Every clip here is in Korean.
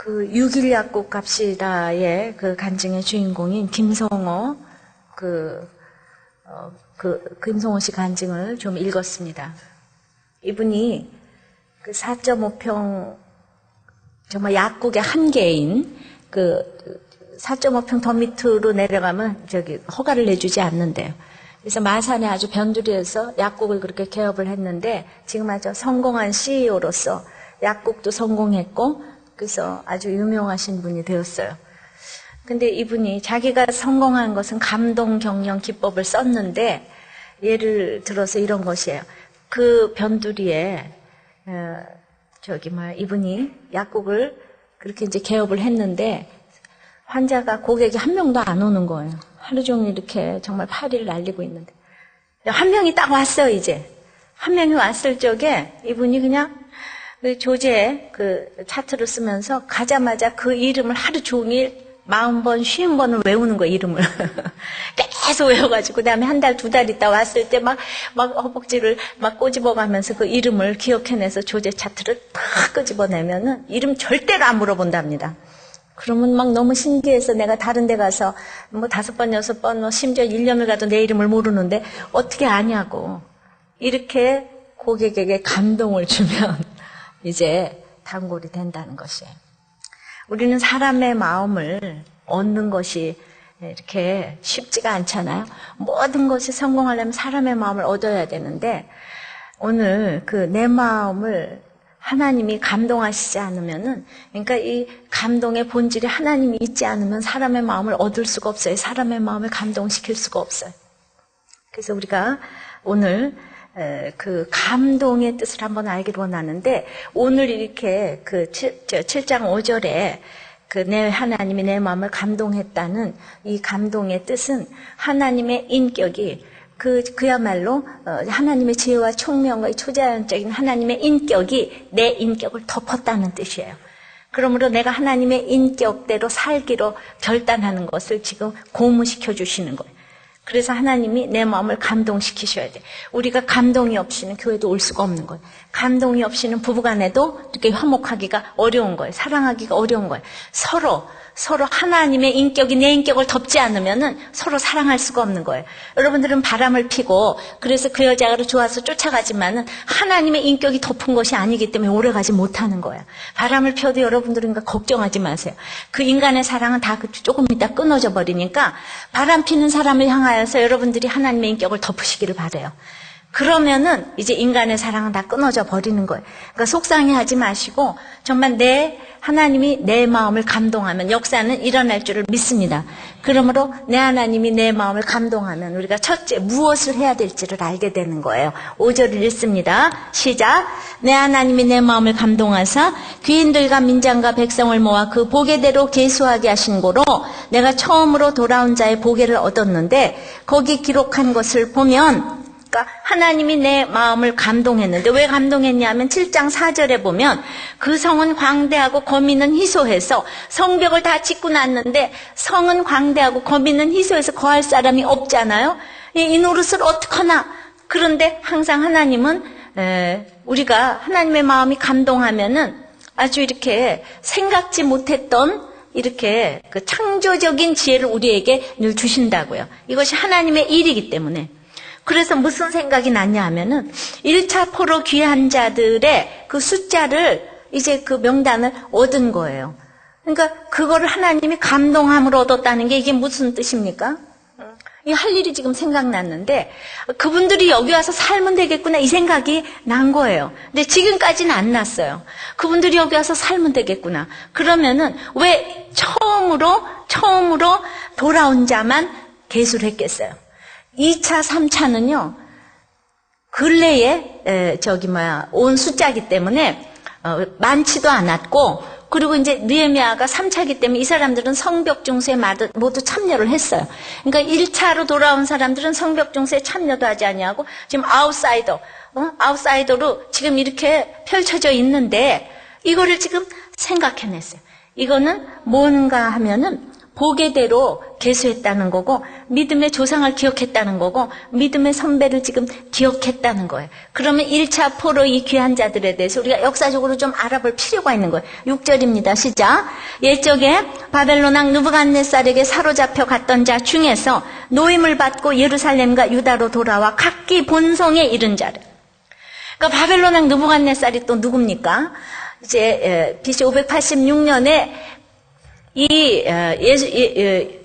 그 6.1 약국 갑시다의 그 간증의 주인공인 김성호, 김성호 씨 간증을 좀 읽었습니다. 이분이 그 4.5평, 정말 약국의 한계인 그 4.5평 더 밑으로 내려가면 허가를 내주지 않는데요. 그래서 마산에 아주 변두리에서 약국을 그렇게 개업을 했는데 지금 아주 성공한 CEO로서 약국도 성공했고 그래서 아주 유명하신 분이 되었어요. 근데 이분이 자기가 성공한 것은 감동 경영 기법을 썼는데 예를 들어서 이런 것이에요. 그 변두리에 이분이 약국을 그렇게 이제 개업을 했는데 환자가 고객이 한 명도 안 오는 거예요. 하루 종일 이렇게 정말 파리를 날리고 있는데 한 명이 딱 왔어요. 이제 한 명이 왔을 적에 이분이 그냥 그 조제 그 차트를 쓰면서 가자마자 그 이름을 하루 종일 40번, 50번을 외우는 거예요, 이름을. 계속 외워가지고, 그 다음에 한 달, 두 달 있다 왔을 때 막 허벅지를 막 꼬집어가면서 그 이름을 기억해내서 조제 차트를 탁 끄집어내면은 이름 절대로 안 물어본답니다. 그러면 막 너무 신기해서 내가 다른 데 가서 뭐 5번, 6번, 심지어 1년을 가도 내 이름을 모르는데 어떻게 아냐고. 이렇게 고객에게 감동을 주면 이제 단골이 된다는 것이에요. 우리는 사람의 마음을 얻는 것이 이렇게 쉽지가 않잖아요. 모든 것이 성공하려면 사람의 마음을 얻어야 되는데 오늘 그 내 마음을 하나님이 감동하시지 않으면은 그러니까 이 감동의 본질이 하나님이 있지 않으면 사람의 마음을 얻을 수가 없어요. 사람의 마음을 감동시킬 수가 없어요. 그래서 우리가 오늘 그 감동의 뜻을 한번 알기로 원하는데 오늘 이렇게 그 7장 5절에 그 내 하나님이 내 마음을 감동했다는 이 감동의 뜻은 하나님의 인격이 그야말로 하나님의 지혜와 총명과 초자연적인 하나님의 인격이 내 인격을 덮었다는 뜻이에요. 그러므로 내가 하나님의 인격대로 살기로 결단하는 것을 지금 고무시켜 주시는 거예요. 그래서 하나님이 내 마음을 감동시키셔야 돼. 우리가 감동이 없이는 교회도 올 수가 없는 거예요. 감동이 없이는 부부간에도 이렇게 화목하기가 어려운 거예요. 사랑하기가 어려운 거예요. 서로 하나님의 인격이 내 인격을 덮지 않으면은 서로 사랑할 수가 없는 거예요. 여러분들은 바람을 피고 그래서 그 여자를 좋아서 쫓아가지만은 하나님의 인격이 덮은 것이 아니기 때문에 오래가지 못하는 거예요. 바람을 피워도 여러분들은 걱정하지 마세요. 그 인간의 사랑은 다 조금 있다 끊어져 버리니까 바람 피는 사람을 향하여서 여러분들이 하나님의 인격을 덮으시기를 바라요. 그러면은 이제 인간의 사랑은 다 끊어져 버리는 거예요. 그러니까 속상해하지 마시고 정말 하나님이 내 마음을 감동하면 역사는 일어날 줄을 믿습니다. 그러므로 내 하나님이 내 마음을 감동하면 우리가 첫째 무엇을 해야 될지를 알게 되는 거예요. 5절을 읽습니다. 시작. 내 하나님이 내 마음을 감동하사 귀인들과 민장과 백성을 모아 그 보게대로 계수하게 하신 고로 내가 처음으로 돌아온 자의 보게를 얻었는데 거기 기록한 것을 보면 그러니까 하나님이 내 마음을 감동했는데 왜 감동했냐면 7장 4절에 보면 그 성은 광대하고 거민은 희소해서 성벽을 다 짓고 났는데 성은 광대하고 거민은 희소해서 거할 사람이 없잖아요. 이 노릇을 어떡하나. 그런데 항상 하나님은 우리가 하나님의 마음이 감동하면은 아주 이렇게 생각지 못했던 이렇게 그 창조적인 지혜를 우리에게 늘 주신다고요. 이것이 하나님의 일이기 때문에. 그래서 무슨 생각이 났냐 하면은 1차 포로 귀한 자들의 그 숫자를 이제 그 명단을 얻은 거예요. 그러니까 그거를 하나님이 감동함으로 얻었다는 게 이게 무슨 뜻입니까? 이 할 일이 지금 생각났는데 그분들이 여기 와서 살면 되겠구나 이 생각이 난 거예요. 근데 지금까지는 안 났어요. 그분들이 여기 와서 살면 되겠구나. 그러면은 왜 처음으로 돌아온 자만 계수를 했겠어요? 2차, 3차는요, 근래에, 온 숫자이기 때문에, 많지도 않았고, 그리고 이제 느헤미야가 3차이기 때문에 이 사람들은 성벽 중세에 모두 참여를 했어요. 그러니까 1차로 돌아온 사람들은 성벽 중세에 참여도 하지 않냐고, 지금 아웃사이더로 지금 이렇게 펼쳐져 있는데, 이거를 지금 생각해냈어요. 이거는 뭔가 하면은, 보게대로 계수했다는 거고 믿음의 조상을 기억했다는 거고 믿음의 선배를 지금 기억했다는 거예요. 그러면 1차 포로 이 귀한 자들에 대해서 우리가 역사적으로 좀 알아볼 필요가 있는 거예요. 6절입니다. 시작. 옛적에 바벨론 왕 느부갓네살에게 사로잡혀 갔던 자 중에서 노임을 받고 예루살렘과 유다로 돌아와 각기 본성에 이른 자를. 그러니까 바벨론 왕 느부갓네살이 또 누굽니까? 이제 BC 586년에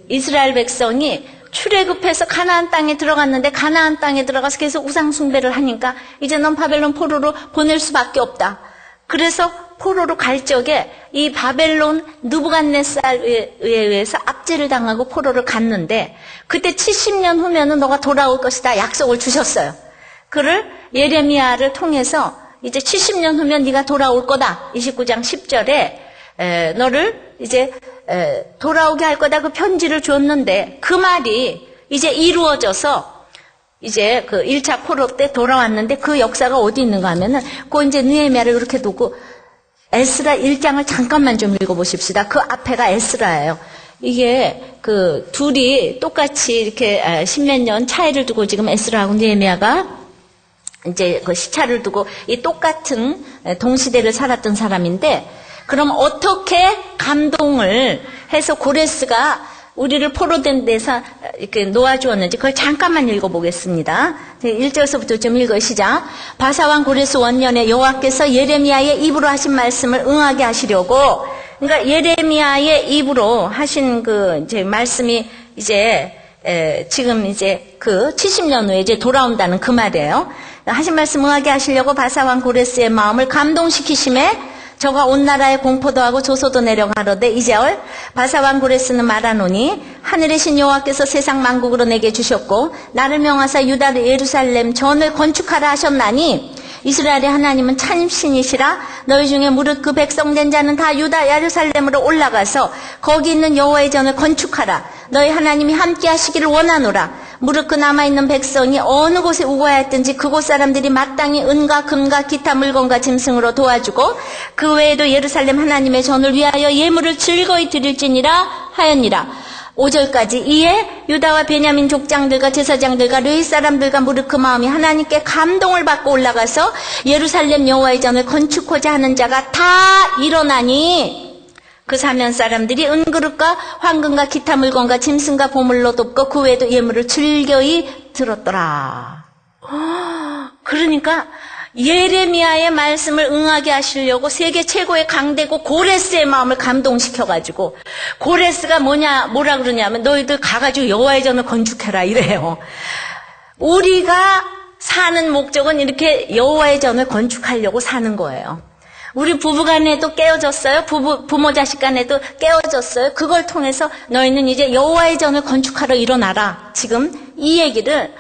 이스라엘 백성이 출애굽해서 가나안 땅에 들어갔는데 가나안 땅에 들어가서 계속 우상 숭배를 하니까 이제 넌 바벨론 포로로 보낼 수밖에 없다. 그래서 포로로 갈 적에 이 바벨론 느부갓네살에 의해서 압제를 당하고 포로를 갔는데 그때 70년 후면은 너가 돌아올 것이다 약속을 주셨어요. 그를 예레미야를 통해서 이제 70년 후면 네가 돌아올 거다. 29장 10절에 너를 이제 돌아오게 할 거다 그 편지를 줬는데 그 말이 이제 이루어져서 이제 그 1차 포로 때 돌아왔는데 그 역사가 어디 있는가 하면은 그 이제 느헤미야를 이렇게 두고 에스라 1장을 잠깐만 좀 읽어보십시다. 그 앞에가 에스라예요. 이게 그 둘이 똑같이 이렇게 십몇 년 차이를 두고 지금 에스라하고 느헤미야가 이제 그 시차를 두고 이 똑같은 동시대를 살았던 사람인데 그럼 어떻게 감동을 해서 고레스가 우리를 포로된 데서 이렇게 놓아주었는지 그걸 잠깐만 읽어보겠습니다. 1절서부터 좀 읽으시자. 바사왕 고레스 원년에 여호와께서 예레미야의 입으로 하신 말씀을 응하게 하시려고 그러니까 예레미야의 입으로 하신 그 이제 말씀이 이제 지금 이제 그 70년 후에 이제 돌아온다는 그 말이에요. 하신 말씀 응하게 하시려고 바사왕 고레스의 마음을 감동시키심에 저가 온 나라에 공포도 하고 조소도 내려가로되 이제얼 바사왕 고레스는 말하노니 하늘의 신 여호와께서 세상 만국으로 내게 주셨고 나를 명하사 유다 예루살렘 전을 건축하라 하셨나니 이스라엘의 하나님은 참신이시라. 너희 중에 무릇 그 백성된 자는 다 유다 예루살렘으로 올라가서 거기 있는 여호와의 전을 건축하라. 너희 하나님이 함께 하시기를 원하노라. 무릇 그 남아있는 백성이 어느 곳에 우거하였든지 그곳 사람들이 마땅히 은과 금과 기타 물건과 짐승으로 도와주고 그 외에도 예루살렘 하나님의 전을 위하여 예물을 즐거이 드릴지니라 하였니라. 5절까지 이에 유다와 베냐민 족장들과 제사장들과 르이 사람들과 무릇 그 마음이 하나님께 감동을 받고 올라가서 예루살렘 여호와의 전을 건축하자 하는 자가 다 일어나니 그 사면 사람들이 은그릇과 황금과 기타 물건과 짐승과 보물로 돕고 그 외에도 예물을 즐거이 들었더라. 그러니까 예레미야의 말씀을 응하게 하시려고 세계 최고의 강대국 고레스의 마음을 감동시켜가지고 고레스가 뭐라 그러냐면 너희들 가가지고 여호와의 전을 건축해라 이래요. 우리가 사는 목적은 이렇게 여호와의 전을 건축하려고 사는 거예요. 우리 부부간에도 깨어졌어요. 부모 자식 간에도 깨어졌어요. 그걸 통해서 너희는 이제 여호와의 전을 건축하러 일어나라. 지금 이 얘기를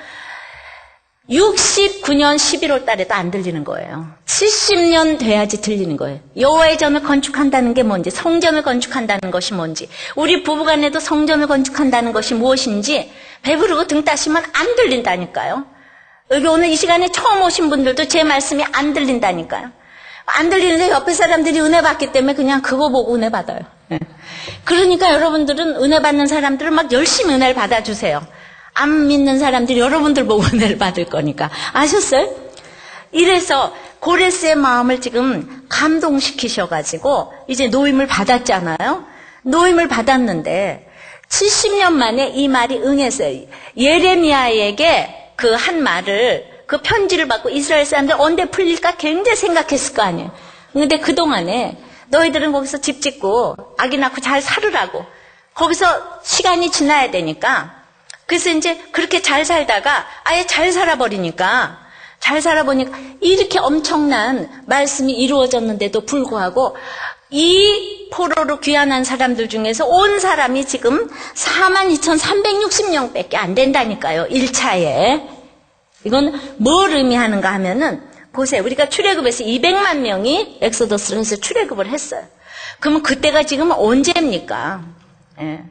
69년 11월 달에도 안 들리는 거예요. 70년 돼야지 들리는 거예요. 여호와의 전을 건축한다는 게 뭔지, 성전을 건축한다는 것이 뭔지, 우리 부부간에도 성전을 건축한다는 것이 무엇인지 배부르고 등 따시면 안 들린다니까요. 여기 오늘 이 시간에 처음 오신 분들도 제 말씀이 안 들린다니까요. 안 들리는데 옆에 사람들이 은혜 받기 때문에 그냥 그거 보고 은혜 받아요. 그러니까 여러분들은 은혜 받는 사람들은 막 열심히 은혜를 받아주세요. 안 믿는 사람들이 여러분들 보고 은혜를 받을 거니까. 아셨어요? 이래서 고레스의 마음을 지금 감동시키셔가지고 이제 노임을 받았잖아요. 노임을 받았는데 70년 만에 이 말이 응했어요. 예레미야에게 그 한 말을 그 편지를 받고 이스라엘 사람들 언제 풀릴까 굉장히 생각했을 거 아니에요. 근데 그동안에 너희들은 거기서 집 짓고 아기 낳고 잘 살으라고 거기서 시간이 지나야 되니까 그래서 이제 그렇게 잘 살다가 아예 잘 살아보니까 이렇게 엄청난 말씀이 이루어졌는데도 불구하고 이 포로로 귀환한 사람들 중에서 온 사람이 지금 42,360명밖에 안 된다니까요. 1차에. 이건 뭘 의미하는가 하면은 보세요. 우리가 출애굽에서 200만 명이 엑소더스를 해서 출애굽을 했어요. 그러면 그때가 지금 언제입니까? 예.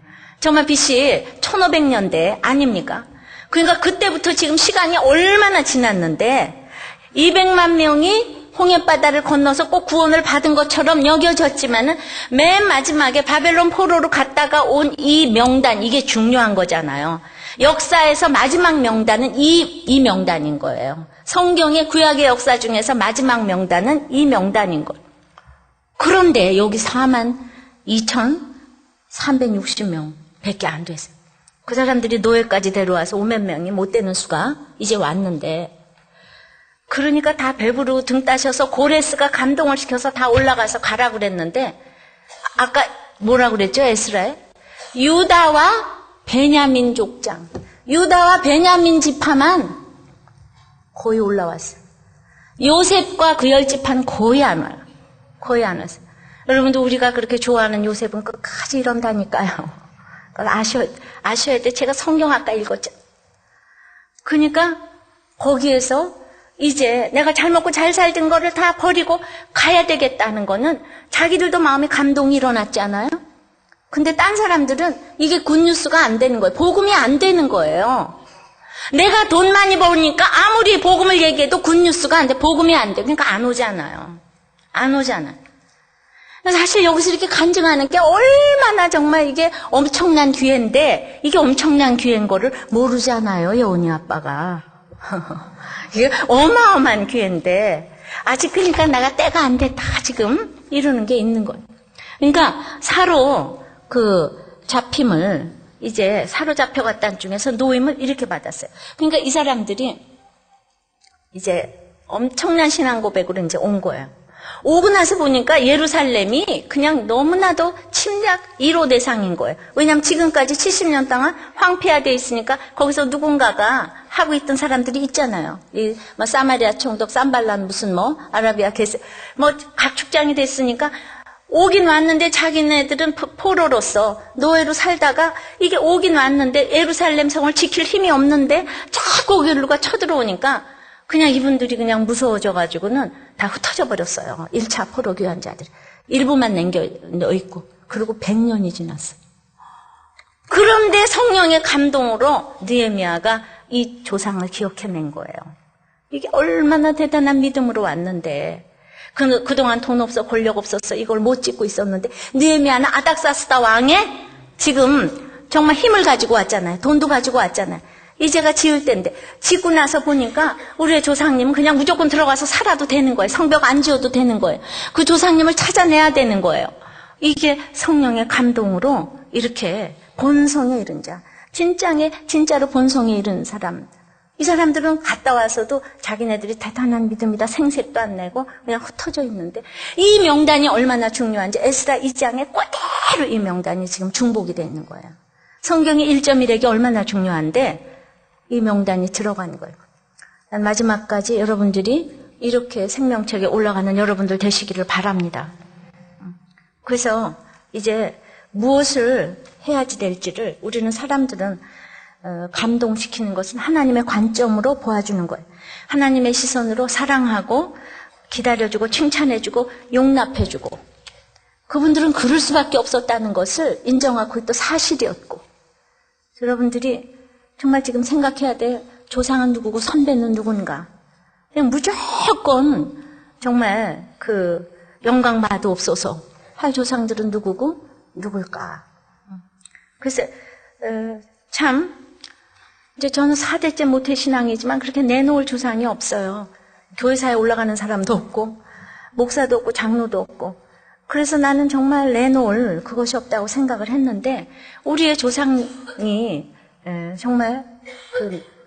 정말 BC 1500년대 아닙니까? 그러니까 그때부터 지금 시간이 얼마나 지났는데 200만 명이 홍해바다를 건너서 꼭 구원을 받은 것처럼 여겨졌지만은 맨 마지막에 바벨론 포로로 갔다가 온 이 명단, 이게 중요한 거잖아요. 역사에서 마지막 명단은 이 명단인 거예요. 성경의 구약의 역사 중에서 마지막 명단은 이 명단인 거예요. 그런데 여기 42,360명 밖에 안 됐어요. 그 사람들이 노예까지 데려와서 5몇 명이 못 되는 수가 이제 왔는데, 그러니까 다 배부르고 등 따셔서 고레스가 감동을 시켜서 다 올라가서 가라 그랬는데, 아까 뭐라고 그랬죠, 에스라에? 유다와 베냐민 족장, 유다와 베냐민 지파만 거의 올라왔어요. 요셉과 그 10지파는 거의 안 와요. 거의 안 왔어요. 여러분도 우리가 그렇게 좋아하는 요셉은 끝까지 이런다니까요. 아셔야 돼. 제가 성경 아까 읽었죠. 그러니까 거기에서 이제 내가 잘 먹고 잘 살던 거를 다 버리고 가야 되겠다는 거는 자기들도 마음에 감동이 일어났잖아요. 근데 딴 사람들은 이게 굿뉴스가 안 되는 거예요. 복음이 안 되는 거예요. 내가 돈 많이 버니까 아무리 복음을 얘기해도 굿뉴스가 안 돼. 복음이 안 돼. 그러니까 안 오잖아요. 안 오잖아요. 사실 여기서 이렇게 간증하는 게 얼마나 정말 이게 엄청난 기회인데, 이게 엄청난 기회인 거를 모르잖아요, 여운이 아빠가. 이게 어마어마한 기회인데, 아직 그러니까 내가 때가 안 됐다, 지금. 이러는 게 있는 거예요. 그러니까 사로 잡힘을, 이제 사로잡혀갔다는 중에서 노임을 이렇게 받았어요. 그러니까 이 사람들이 이제 엄청난 신앙 고백으로 이제 온 거예요. 오고 나서 보니까 예루살렘이 그냥 너무나도 침략 1호 대상인 거예요. 왜냐하면 지금까지 70년 동안 황폐화되어 있으니까 거기서 누군가가 하고 있던 사람들이 있잖아요. 사마리아 총독 산발란 무슨 아라비아 게세 각 축장이 됐으니까 오긴 왔는데 자기네들은 포로로서 노예로 살다가 이게 오긴 왔는데 예루살렘 성을 지킬 힘이 없는데 자꾸 거기로 쳐들어오니까 그냥 이분들이 그냥 무서워져가지고는 다 흩어져 버렸어요. 1차 포로 귀환자들이. 일부만 남겨있고. 그리고 100년이 지났어요. 그런데 성령의 감동으로 느헤미야가 이 조상을 기억해낸 거예요. 이게 얼마나 대단한 믿음으로 왔는데, 그동안 돈 없어, 권력 없었어, 이걸 못 짓고 있었는데, 느헤미야는 아닥사스다 왕의 지금 정말 힘을 가지고 왔잖아요. 돈도 가지고 왔잖아요. 이제가 지을 때인데, 짓고 나서 보니까 우리의 조상님은 그냥 무조건 들어가서 살아도 되는 거예요. 성벽 안 지어도 되는 거예요. 그 조상님을 찾아내야 되는 거예요. 이게 성령의 감동으로 이렇게 본성에 이른 자, 진짜로 본성에 이른 사람, 이 사람들은 갔다 와서도 자기네들이 대단한 믿음이다 생색도 안 내고 그냥 흩어져 있는데, 이 명단이 얼마나 중요한지 에스라 2장에 그대로 이 명단이 지금 중복이 되어 있는 거예요. 성경의 1.1액이 얼마나 중요한데 이 명단이 들어가는 거예요. 마지막까지 여러분들이 이렇게 생명책에 올라가는 여러분들 되시기를 바랍니다. 그래서 이제 무엇을 해야지 될지를 우리는 사람들은 감동시키는 것은 하나님의 관점으로 보아주는 거예요. 하나님의 시선으로 사랑하고 기다려주고 칭찬해주고 용납해주고, 그분들은 그럴 수밖에 없었다는 것을 인정하고 또 사실이었고, 여러분들이 정말 지금 생각해야 돼. 조상은 누구고 선배는 누군가. 그냥 무조건 정말 영광마도 없어서 할 조상들은 누구고 누굴까. 그래서 참 이제 저는 4대째 모태신앙이지만 그렇게 내놓을 조상이 없어요. 교회사에 올라가는 사람도 없고 목사도 없고 장로도 없고. 그래서 나는 정말 내놓을 그것이 없다고 생각을 했는데, 우리의 조상이 정말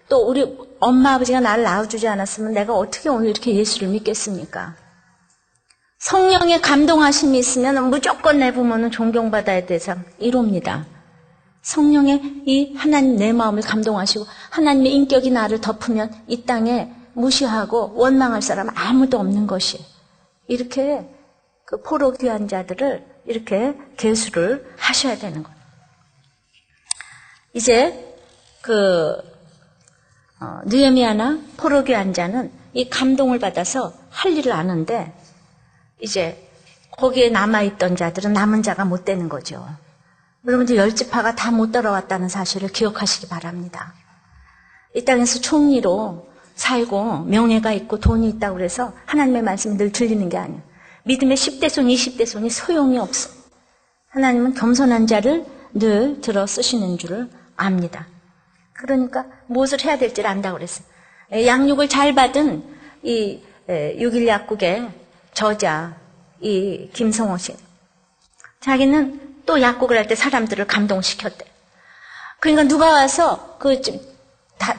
또 우리 엄마 아버지가 나를 낳아주지 않았으면 내가 어떻게 오늘 이렇게 예수를 믿겠습니까? 성령의 감동하심이 있으면 무조건 내 부모는 존경받아야 대상 1호입니다. 성령의 이 하나님 내 마음을 감동하시고 하나님의 인격이 나를 덮으면 이 땅에 무시하고 원망할 사람 아무도 없는 것이, 이렇게 포로 귀환자들을 이렇게 계수를 하셔야 되는 거예요. 이제 느헤미야나 포로 귀환자는 이 감동을 받아서 할 일을 아는데, 이제 거기에 남아있던 자들은 남은 자가 못 되는 거죠. 여러분들 10지파가 다 못 따라왔다는 사실을 기억하시기 바랍니다. 이 땅에서 총리로 살고 명예가 있고 돈이 있다고 그래서 하나님의 말씀이 늘 들리는 게 아니에요. 믿음의 10대 손, 20대 손이 소용이 없어. 하나님은 겸손한 자를 늘 들어 쓰시는 줄을 압니다. 그러니까 무엇을 해야 될지를 안다고 그랬어요. 양육을 잘 받은 이 6.1 약국의 저자 이 김성호 씨, 자기는 또 약국을 할 때 사람들을 감동시켰대. 그러니까 누가 와서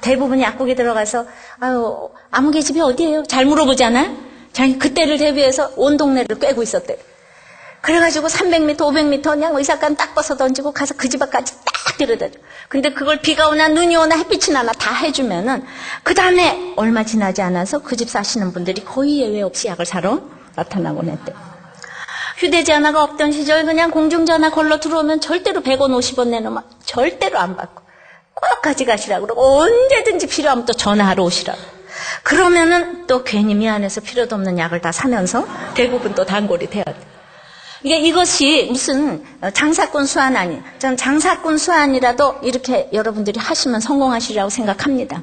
대부분 약국에 들어가서 아유 아무개 집이 어디예요? 잘 물어보잖아요. 자기 그때를 대비해서 온 동네를 꿰고 있었대. 그래가지고 300m, 500m 그냥 의사관 딱 벗어 던지고 가서 그 집 앞까지 딱 데려다줘. 근데 그걸 비가 오나 눈이 오나 햇빛이 나나 다 해주면은 그 다음에 얼마 지나지 않아서 그 집 사시는 분들이 거의 예외 없이 약을 사러 나타나곤 했대. 휴대전화가 없던 시절 그냥 공중전화 걸러 들어오면 절대로 100원, 50원 내놓으면 절대로 안 받고 꼭 가져가시라고 그러고 언제든지 필요하면 또 전화하러 오시라고. 그러면은 또 괜히 미안해서 필요도 없는 약을 다 사면서 대부분 또 단골이 돼야 돼. 이것이 무슨 장사꾼 수완 아니에요. 전 장사꾼 수완이라도 이렇게 여러분들이 하시면 성공하시리라고 생각합니다.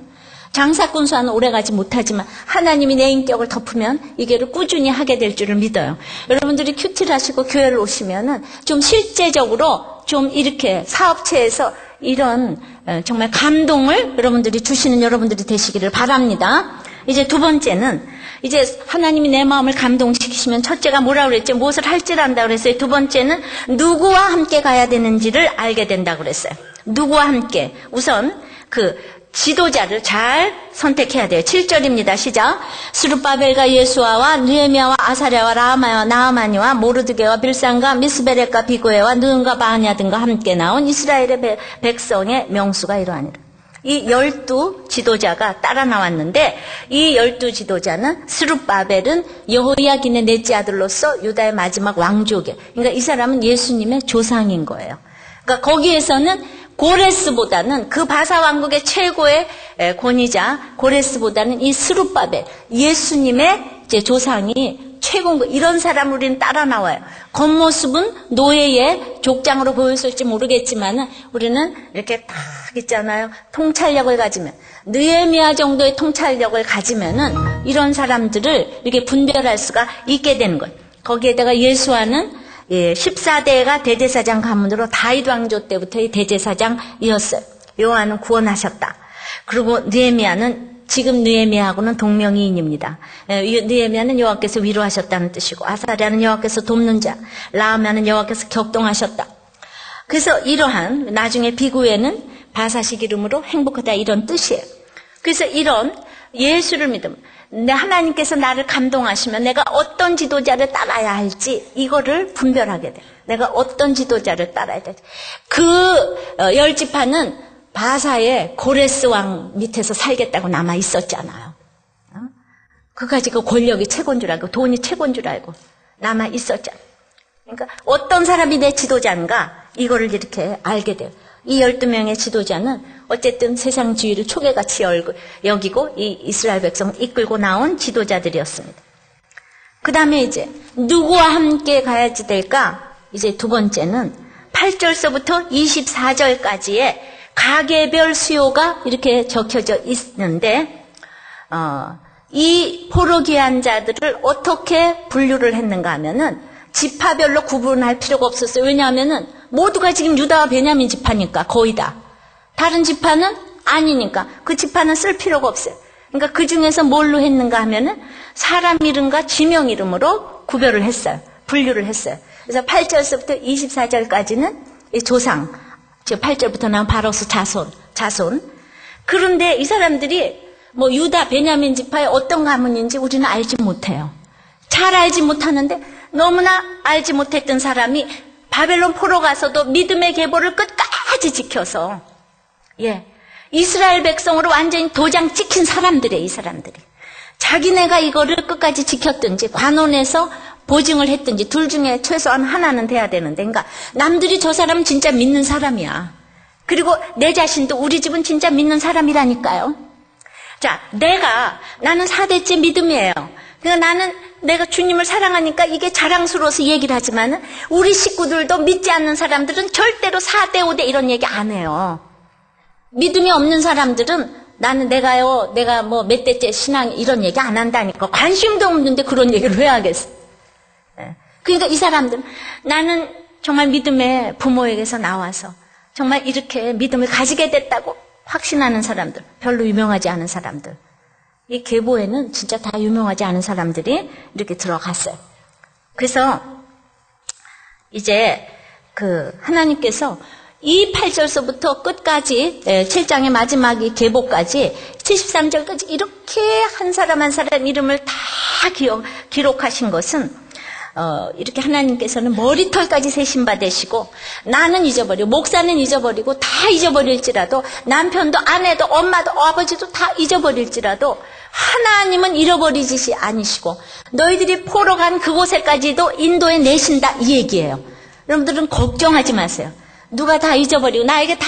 장사꾼 수완은 오래가지 못하지만 하나님이 내 인격을 덮으면 이게를 꾸준히 하게 될 줄을 믿어요. 여러분들이 큐티를 하시고 교회를 오시면은 좀 실제적으로 좀 이렇게 사업체에서 이런 정말 감동을 여러분들이 주시는 여러분들이 되시기를 바랍니다. 이제 두 번째는 이제 하나님이 내 마음을 감동시키시면 첫째가 뭐라고 그랬죠? 무엇을 할지를 안다고 그랬어요. 두 번째는 누구와 함께 가야 되는지를 알게 된다고 그랬어요. 누구와 함께. 우선 그 지도자를 잘 선택해야 돼요. 7절입니다. 시작. 스룹바벨과 예수아와 느헤미야와 아사랴와 라마와 나아마니와 모르드게와 빌산과 미스베렉과 비고에와 느음과 바하냐 등과 함께 나온 이스라엘의 백성의 명수가 이러하니라. 이 12 지도자가 따라 나왔는데 이 12 지도자는 스룹바벨은 여호야긴의 넷째 아들로서 유다의 마지막 왕족이에요. 그러니까 이 사람은 예수님의 조상인 거예요. 그러니까 거기에서는 고레스보다는 그 바사 왕국의 최고의 권위자 고레스보다는 이 스룹바벨 예수님의 이제 조상이 최고인 거. 이런 사람 우리는 따라 나와요. 겉모습은 노예의 족장으로 보였을지 모르겠지만 우리는 이렇게 딱 있잖아요. 통찰력을 가지면 느헤미야 정도의 통찰력을 가지면은 이런 사람들을 이렇게 분별할 수가 있게 되는 거예요. 거기에다가 예수와는 14대가 대제사장 가문으로 다윗 왕조 때부터의 대제사장이었어요. 여호와는 구원하셨다. 그리고 느헤미야는 지금 느헤미야하고는 동명이인입니다. 느헤미야는 여호와께서 위로하셨다는 뜻이고 아사랴는 여호와께서 돕는 자, 라하면은 여호와께서 격동하셨다. 그래서 이러한 나중에 비구에는 바사식 이름으로 행복하다 이런 뜻이에요. 그래서 이런 예수를 믿으면 하나님께서 나를 감동하시면 내가 어떤 지도자를 따라야 할지 이거를 분별하게 돼. 내가 어떤 지도자를 따라야 될지. 그 10지파는 바사의 고레스 왕 밑에서 살겠다고 남아 있었잖아요. 그까지 그 권력이 최고인 줄 알고 돈이 최고인 줄 알고 남아 있었잖아요. 그러니까 어떤 사람이 내 지도자인가 이거를 이렇게 알게 돼요. 이 12명의 지도자는 어쨌든 세상 주의를 초계같이 여기고 이 이스라엘 백성을 이끌고 나온 지도자들이었습니다. 그 다음에 이제 누구와 함께 가야지 될까? 이제 두 번째는 8절서부터 24절까지의 가게별 수요가 이렇게 적혀져 있는데 이 포로기한 자들을 어떻게 분류를 했는가 하면은 지파별로 구분할 필요가 없었어요. 왜냐하면은 모두가 지금 유다와 베냐민 지파니까 거의 다. 다른 지파는 아니니까 그 지파는 쓸 필요가 없어요. 그러니까 그 중에서 뭘로 했는가 하면은 사람 이름과 지명 이름으로 구별을 했어요. 분류를 했어요. 그래서 8절서부터 24절까지는 이 조상, 즉 8절부터 나온 바로스 자손. 그런데 이 사람들이 뭐 유다, 베냐민 지파의 어떤 가문인지 우리는 알지 못해요. 잘 알지 못하는데 너무나 알지 못했던 사람이 바벨론 포로 가서도 믿음의 계보를 끝까지 지켜서 이스라엘 백성으로 완전히 도장 찍힌 사람들이에요. 이 사람들이. 자기네가 이거를 끝까지 지켰든지 관원에서 보증을 했든지 둘 중에 최소한 하나는 돼야 되는데 그러니까 남들이 저 사람은 진짜 믿는 사람이야. 그리고 내 자신도 우리 집은 진짜 믿는 사람이라니까요. 자, 나는 4대째 믿음이에요. 그러니까 내가 주님을 사랑하니까 이게 자랑스러워서 얘기를 하지만 우리 식구들도 믿지 않는 사람들은 절대로 4대, 5대 이런 얘기 안 해요. 믿음이 없는 사람들은 나는 내가 뭐 몇 대째 신앙 이런 얘기 안 한다니까. 관심도 없는데 그런 얘기를 왜 하겠어? 그러니까 이 사람들은 나는 정말 믿음의 부모에게서 나와서 정말 이렇게 믿음을 가지게 됐다고 확신하는 사람들, 별로 유명하지 않은 사람들. 이 계보에는 진짜 다 유명하지 않은 사람들이 이렇게 들어갔어요. 그래서 이제 하나님께서 이 8절서부터 끝까지 7장의 마지막 이 계보까지 73절까지 이렇게 한 사람 한 사람 이름을 다 기록하신 것은 이렇게 하나님께서는 머리털까지 세심받으시고 나는 잊어버리고 목사는 잊어버리고 다 잊어버릴지라도 남편도 아내도 엄마도 아버지도 다 잊어버릴지라도 하나님은 잃어버리지 아니시고 너희들이 포로 간 그곳에까지도 인도해 내신다 이 얘기예요. 여러분들은 걱정하지 마세요. 누가 다 잊어버리고 나에게 다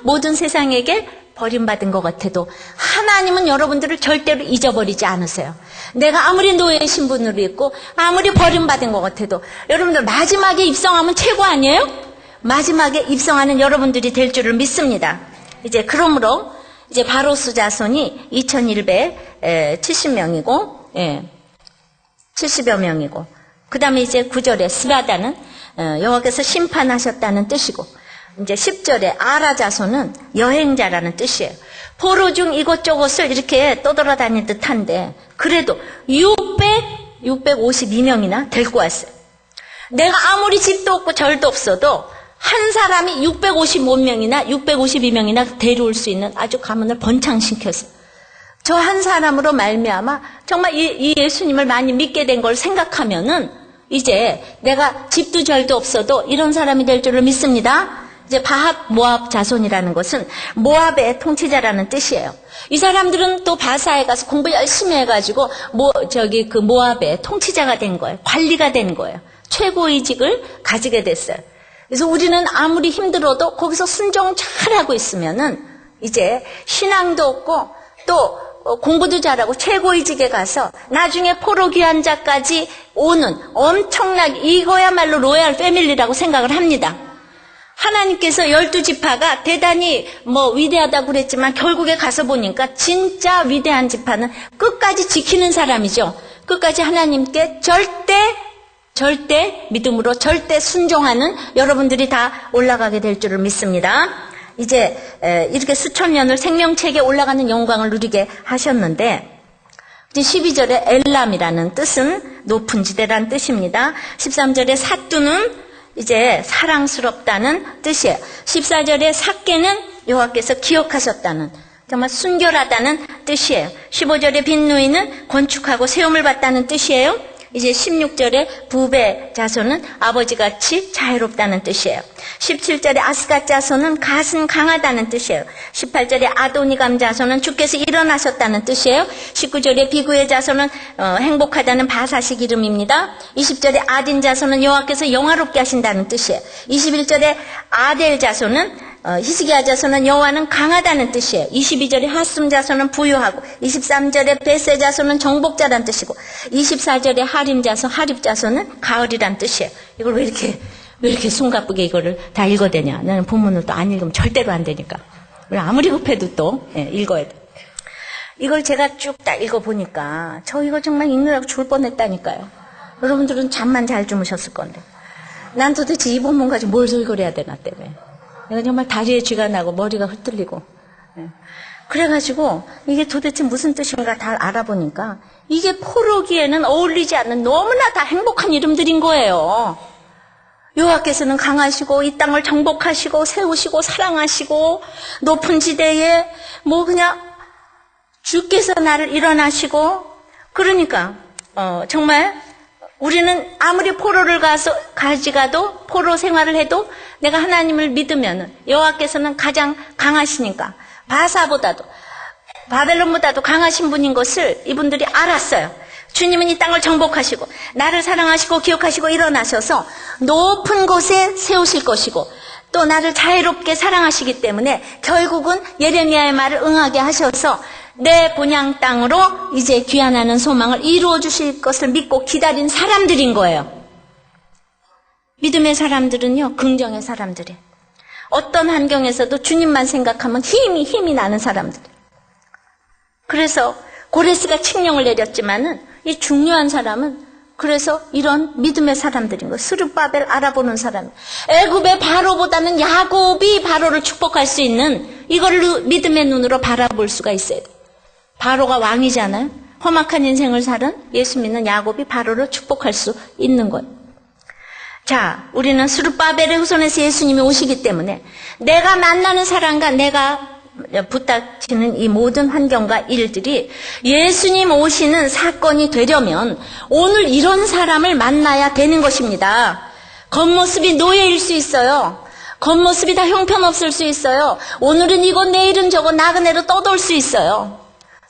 모든 세상에게 버림받은 것 같아도 하나님은 여러분들을 절대로 잊어버리지 않으세요. 내가 아무리 노예 신분으로 있고 아무리 버림받은 것 같아도 여러분들 마지막에 입성하면 최고 아니에요? 마지막에 입성하는 여러분들이 될 줄을 믿습니다. 이제 그러므로 이제 바로스 자손이 2170명이고 70여 명이고 그 다음에 이제 9절에 스바다는 여호와께서 심판하셨다는 뜻이고 이제 10절에 아라 자손은 여행자라는 뜻이에요. 포로 중 이곳저곳을 이렇게 떠돌아다닌 듯한데 그래도 652명이나 데리고 왔어요. 내가 아무리 집도 없고 절도 없어도 한 사람이 655명이나 652명이나 데려올 수 있는 아주 가문을 번창시켰어요. 저 한 사람으로 말미암아 정말 이 예수님을 많이 믿게 된 걸 생각하면은 이제 내가 집도 절도 없어도 이런 사람이 될 줄을 믿습니다. 이제 바핫 모압 자손이라는 것은 모압의 통치자라는 뜻이에요. 이 사람들은 또 바사에 가서 공부 열심히 해가지고 모압의 통치자가 된 거예요. 관리가 된 거예요. 최고의직을 가지게 됐어요. 그래서 우리는 아무리 힘들어도 거기서 순종 잘하고 있으면은 이제 신앙도 없고 또 공부도 잘하고 최고의직에 가서 나중에 포로 귀환 자까지 오는 엄청나게 이거야말로 로얄 패밀리라고 생각을 합니다. 하나님께서 12지파가 대단히 위대하다고 그랬지만 결국에 가서 보니까 진짜 위대한 지파는 끝까지 지키는 사람이죠. 끝까지 하나님께 절대 믿음으로 절대 순종하는 여러분들이 다 올라가게 될 줄을 믿습니다. 이제 이렇게 수천 년을 생명책에 올라가는 영광을 누리게 하셨는데 12절에 엘람이라는 뜻은 높은 지대라는 뜻입니다. 13절에 사뚜는 이제 사랑스럽다는 뜻이에요. 14절에 삭개는 여호와께서 기억하셨다는 정말 순결하다는 뜻이에요. 15절에 빈누이는 건축하고 세움을 받다는 뜻이에요. 이제 16절에 부베 자손은 아버지같이 자유롭다는 뜻이에요. 17절에 아스갓 자손은 갓은 강하다는 뜻이에요. 18절에 아도니감 자손은 주께서 일어나셨다는 뜻이에요. 19절에 비구의 자손은 행복하다는 바사식 이름입니다. 20절에 아딘 자손은 여호와께서 영화롭게 하신다는 뜻이에요. 21절에 아델 자손은 히스기야 자손은 여호와는 강하다는 뜻이에요. 22절에 하슴 자손은 부유하고 23절에 베세 자손은 정복자란 뜻이고 24절에 하림 자손은 가을이란 뜻이에요. 이걸 왜 이렇게 숨가쁘게 이거를 다 읽어야 되냐. 나는 본문을 또 안 읽으면 절대로 안 되니까. 아무리 급해도 또 읽어야 돼. 이걸 제가 쭉 다 읽어보니까 저 이거 정말 읽느라고 죽을 뻔했다니까요. 여러분들은 잠만 잘 주무셨을 건데 난 도대체 이 본문 가지고 뭘 설교해야 되나 때문에 내가 정말 다리에 쥐가 나고 머리가 흩날리고 그래가지고 이게 도대체 무슨 뜻인가 다 알아보니까 이게 포로기에는 어울리지 않는 너무나 다 행복한 이름들인 거예요. 여호와께서는 강하시고 이 땅을 정복하시고 세우시고 사랑하시고 높은 지대에 그냥 주께서 나를 일어나시고 그러니까 정말 우리는 아무리 포로를 가져가도 포로 생활을 해도 내가 하나님을 믿으면 여호와께서는 가장 강하시니까 바사보다도 바벨론보다도 강하신 분인 것을 이분들이 알았어요. 주님은 이 땅을 정복하시고 나를 사랑하시고 기억하시고 일어나셔서 높은 곳에 세우실 것이고 또 나를 자유롭게 사랑하시기 때문에 결국은 예레미야의 말을 응하게 하셔서 내 본향 땅으로 이제 귀환하는 소망을 이루어 주실 것을 믿고 기다린 사람들인 거예요. 믿음의 사람들은요, 긍정의 사람들이에요. 어떤 환경에서도 주님만 생각하면 힘이 나는 사람들. 그래서 고레스가 칙령을 내렸지만은 이 중요한 사람은 그래서 이런 믿음의 사람들인 거예요. 스룹바벨 알아보는 사람. 애굽의 바로보다는 야곱이 바로를 축복할 수 있는 이걸 믿음의 눈으로 바라볼 수가 있어야 돼요. 바로가 왕이잖아요. 험악한 인생을 살은 예수 믿는 야곱이 바로를 축복할 수 있는 거예요. 자, 우리는 스룹바벨의 후손에서 예수님이 오시기 때문에 내가 만나는 사람과 내가 부닥치는 이 모든 환경과 일들이 예수님 오시는 사건이 되려면 오늘 이런 사람을 만나야 되는 것입니다. 겉모습이 노예일 수 있어요. 겉모습이 다 형편없을 수 있어요. 오늘은 이거 내일은 저거 나그네로 떠돌 수 있어요.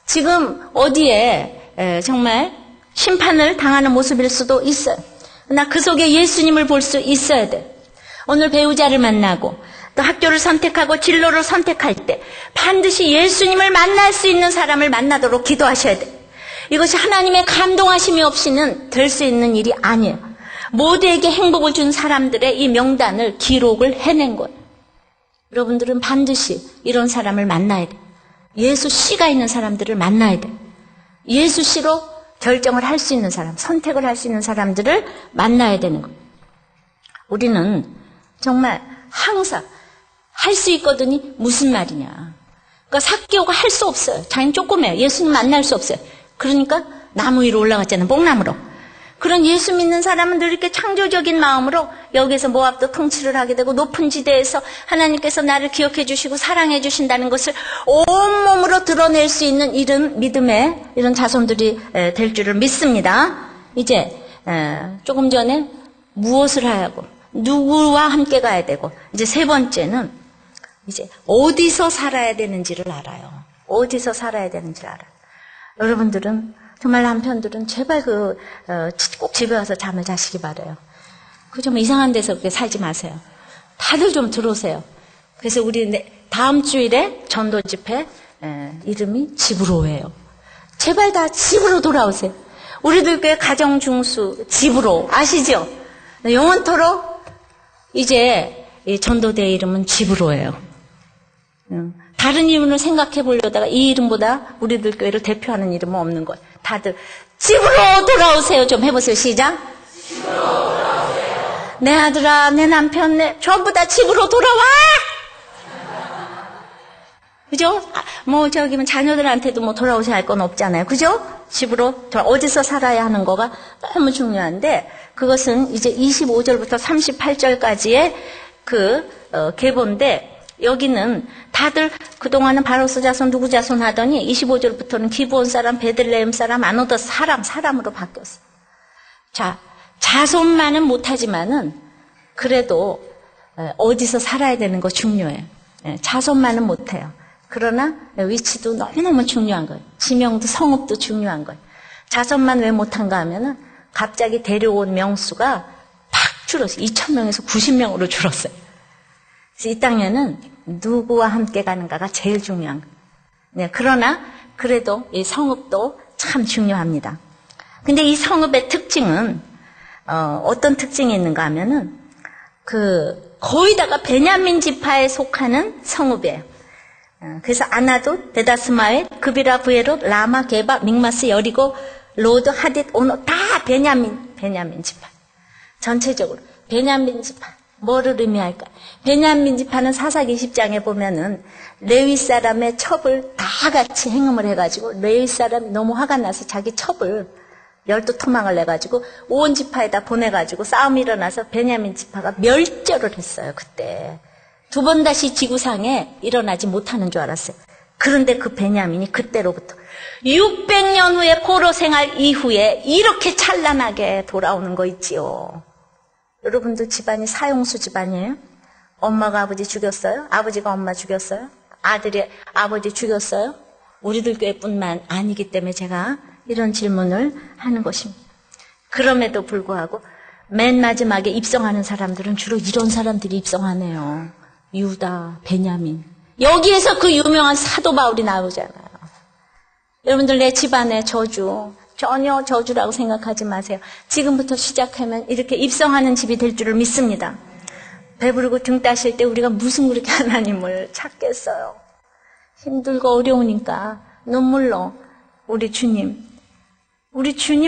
지금 어디에 정말 심판을 당하는 모습일 수도 있어요. 그러나 그 속에 예수님을 볼 수 있어야 돼. 오늘 배우자를 만나고 또 학교를 선택하고 진로를 선택할 때 반드시 예수님을 만날 수 있는 사람을 만나도록 기도하셔야 돼. 이것이 하나님의 감동하심이 없이는 될 수 있는 일이 아니에요. 모두에게 행복을 준 사람들의 이 명단을 기록을 해낸 거예요. 여러분들은 반드시 이런 사람을 만나야 돼. 예수 씨가 있는 사람들을 만나야 돼. 예수 씨로 결정을 할 수 있는 사람, 선택을 할 수 있는 사람들을 만나야 되는 거예요. 우리는 정말 항상 할 수 있거든요. 무슨 말이냐. 그러니까 삭개오가 할 수 없어요. 자기는 조그매요. 예수님 만날 수 없어요. 그러니까 나무 위로 올라갔잖아요. 뽕나무로. 그런 예수 믿는 사람은 늘 이렇게 창조적인 마음으로 여기에서 모압도 통치를 하게 되고 높은 지대에서 하나님께서 나를 기억해 주시고 사랑해 주신다는 것을 온몸으로 드러낼 수 있는 이런 믿음의 이런 자손들이 될 줄을 믿습니다. 이제 조금 전에 무엇을 하고 누구와 함께 가야 되고 이제 세 번째는 이제 어디서 살아야 되는지를 알아요. 어디서 살아야 되는지를 알아요. 여러분들은 정말 남편들은 제발 꼭 집에 와서 잠을 자시기 바라요. 그 좀 이상한 데서 그렇게 살지 마세요. 다들 좀 들어오세요. 그래서 우리 다음 주일에 전도 집회 이름이 집으로예요. 제발 다 집으로 돌아오세요. 우리들 교회 가정 중수 집으로 아시죠? 영원토록 이제 이 전도대 이름은 집으로예요. 다른 이름을 생각해 보려다가 이 이름보다 우리들 교회를 대표하는 이름은 없는 거예요. 다들 집으로 돌아오세요. 좀 해보세요. 시작. 집으로 돌아오세요. 내 아들아, 내 남편, 전부 다 집으로 돌아와. 그죠? 자녀들한테도 돌아오셔야 할 건 없잖아요. 그죠? 집으로 어디서 살아야 하는 거가 너무 중요한데 그것은 이제 25절부터 38절까지의 계보인데 여기는 다들 그동안은 바로스 자손 누구 자손 하더니 25절부터는 기브온 사람, 베들레헴 사람, 아노더 사람으로 바뀌었어요. 자, 자손만은 못하지만은 그래도 어디서 살아야 되는 거 중요해요. 자손만은 못해요. 그러나 위치도 너무너무 중요한 거예요. 지명도 성읍도 중요한 거예요. 자손만 왜 못한가 하면은 갑자기 데려온 명수가 팍 줄었어요. 2,000명에서 90명으로 줄었어요. 그래서 이 땅에는 누구와 함께 가는가가 제일 중요한 거예요. 네, 그러나 그래도 이 성읍도 참 중요합니다. 근데 이 성읍의 특징은 어떤 특징이 있는가 하면은 거의 다가 베냐민 지파에 속하는 성읍이에요. 그래서 아나돗, 데다스마엘, 그비라, 부에롯, 라마, 게바, 믹마스, 여리고, 로드, 하딧, 오노 다 베냐민 지파. 전체적으로 베냐민 지파. 뭐를 의미할까? 베냐민 지파는 사사기 20장에 보면은 레위 사람의 첩을 다 같이 행음을 해가지고 레위 사람이 너무 화가 나서 자기 첩을 열두 토막을 내가지고 온 지파에다 보내가지고 싸움이 일어나서 베냐민 지파가 멸절을 했어요. 그때. 두 번 다시 지구상에 일어나지 못하는 줄 알았어요. 그런데 그 베냐민이 그때로부터 600년 후에 포로 생활 이후에 이렇게 찬란하게 돌아오는 거 있지요. 여러분들 집안이 사형수 집안이에요? 엄마가 아버지 죽였어요? 아버지가 엄마 죽였어요? 아들이 아버지 죽였어요? 우리들 교회뿐만 아니기 때문에 제가 이런 질문을 하는 것입니다. 그럼에도 불구하고 맨 마지막에 입성하는 사람들은 주로 이런 사람들이 입성하네요. 유다, 베냐민. 여기에서 그 유명한 사도 바울이 나오잖아요. 여러분들 내 집안의 저주, 전혀 저주라고 생각하지 마세요. 지금부터 시작하면 이렇게 입성하는 집이 될 줄을 믿습니다. 배부르고 등 따실 때 우리가 무슨 그렇게 하나님을 찾겠어요. 힘들고 어려우니까 눈물로 우리 주님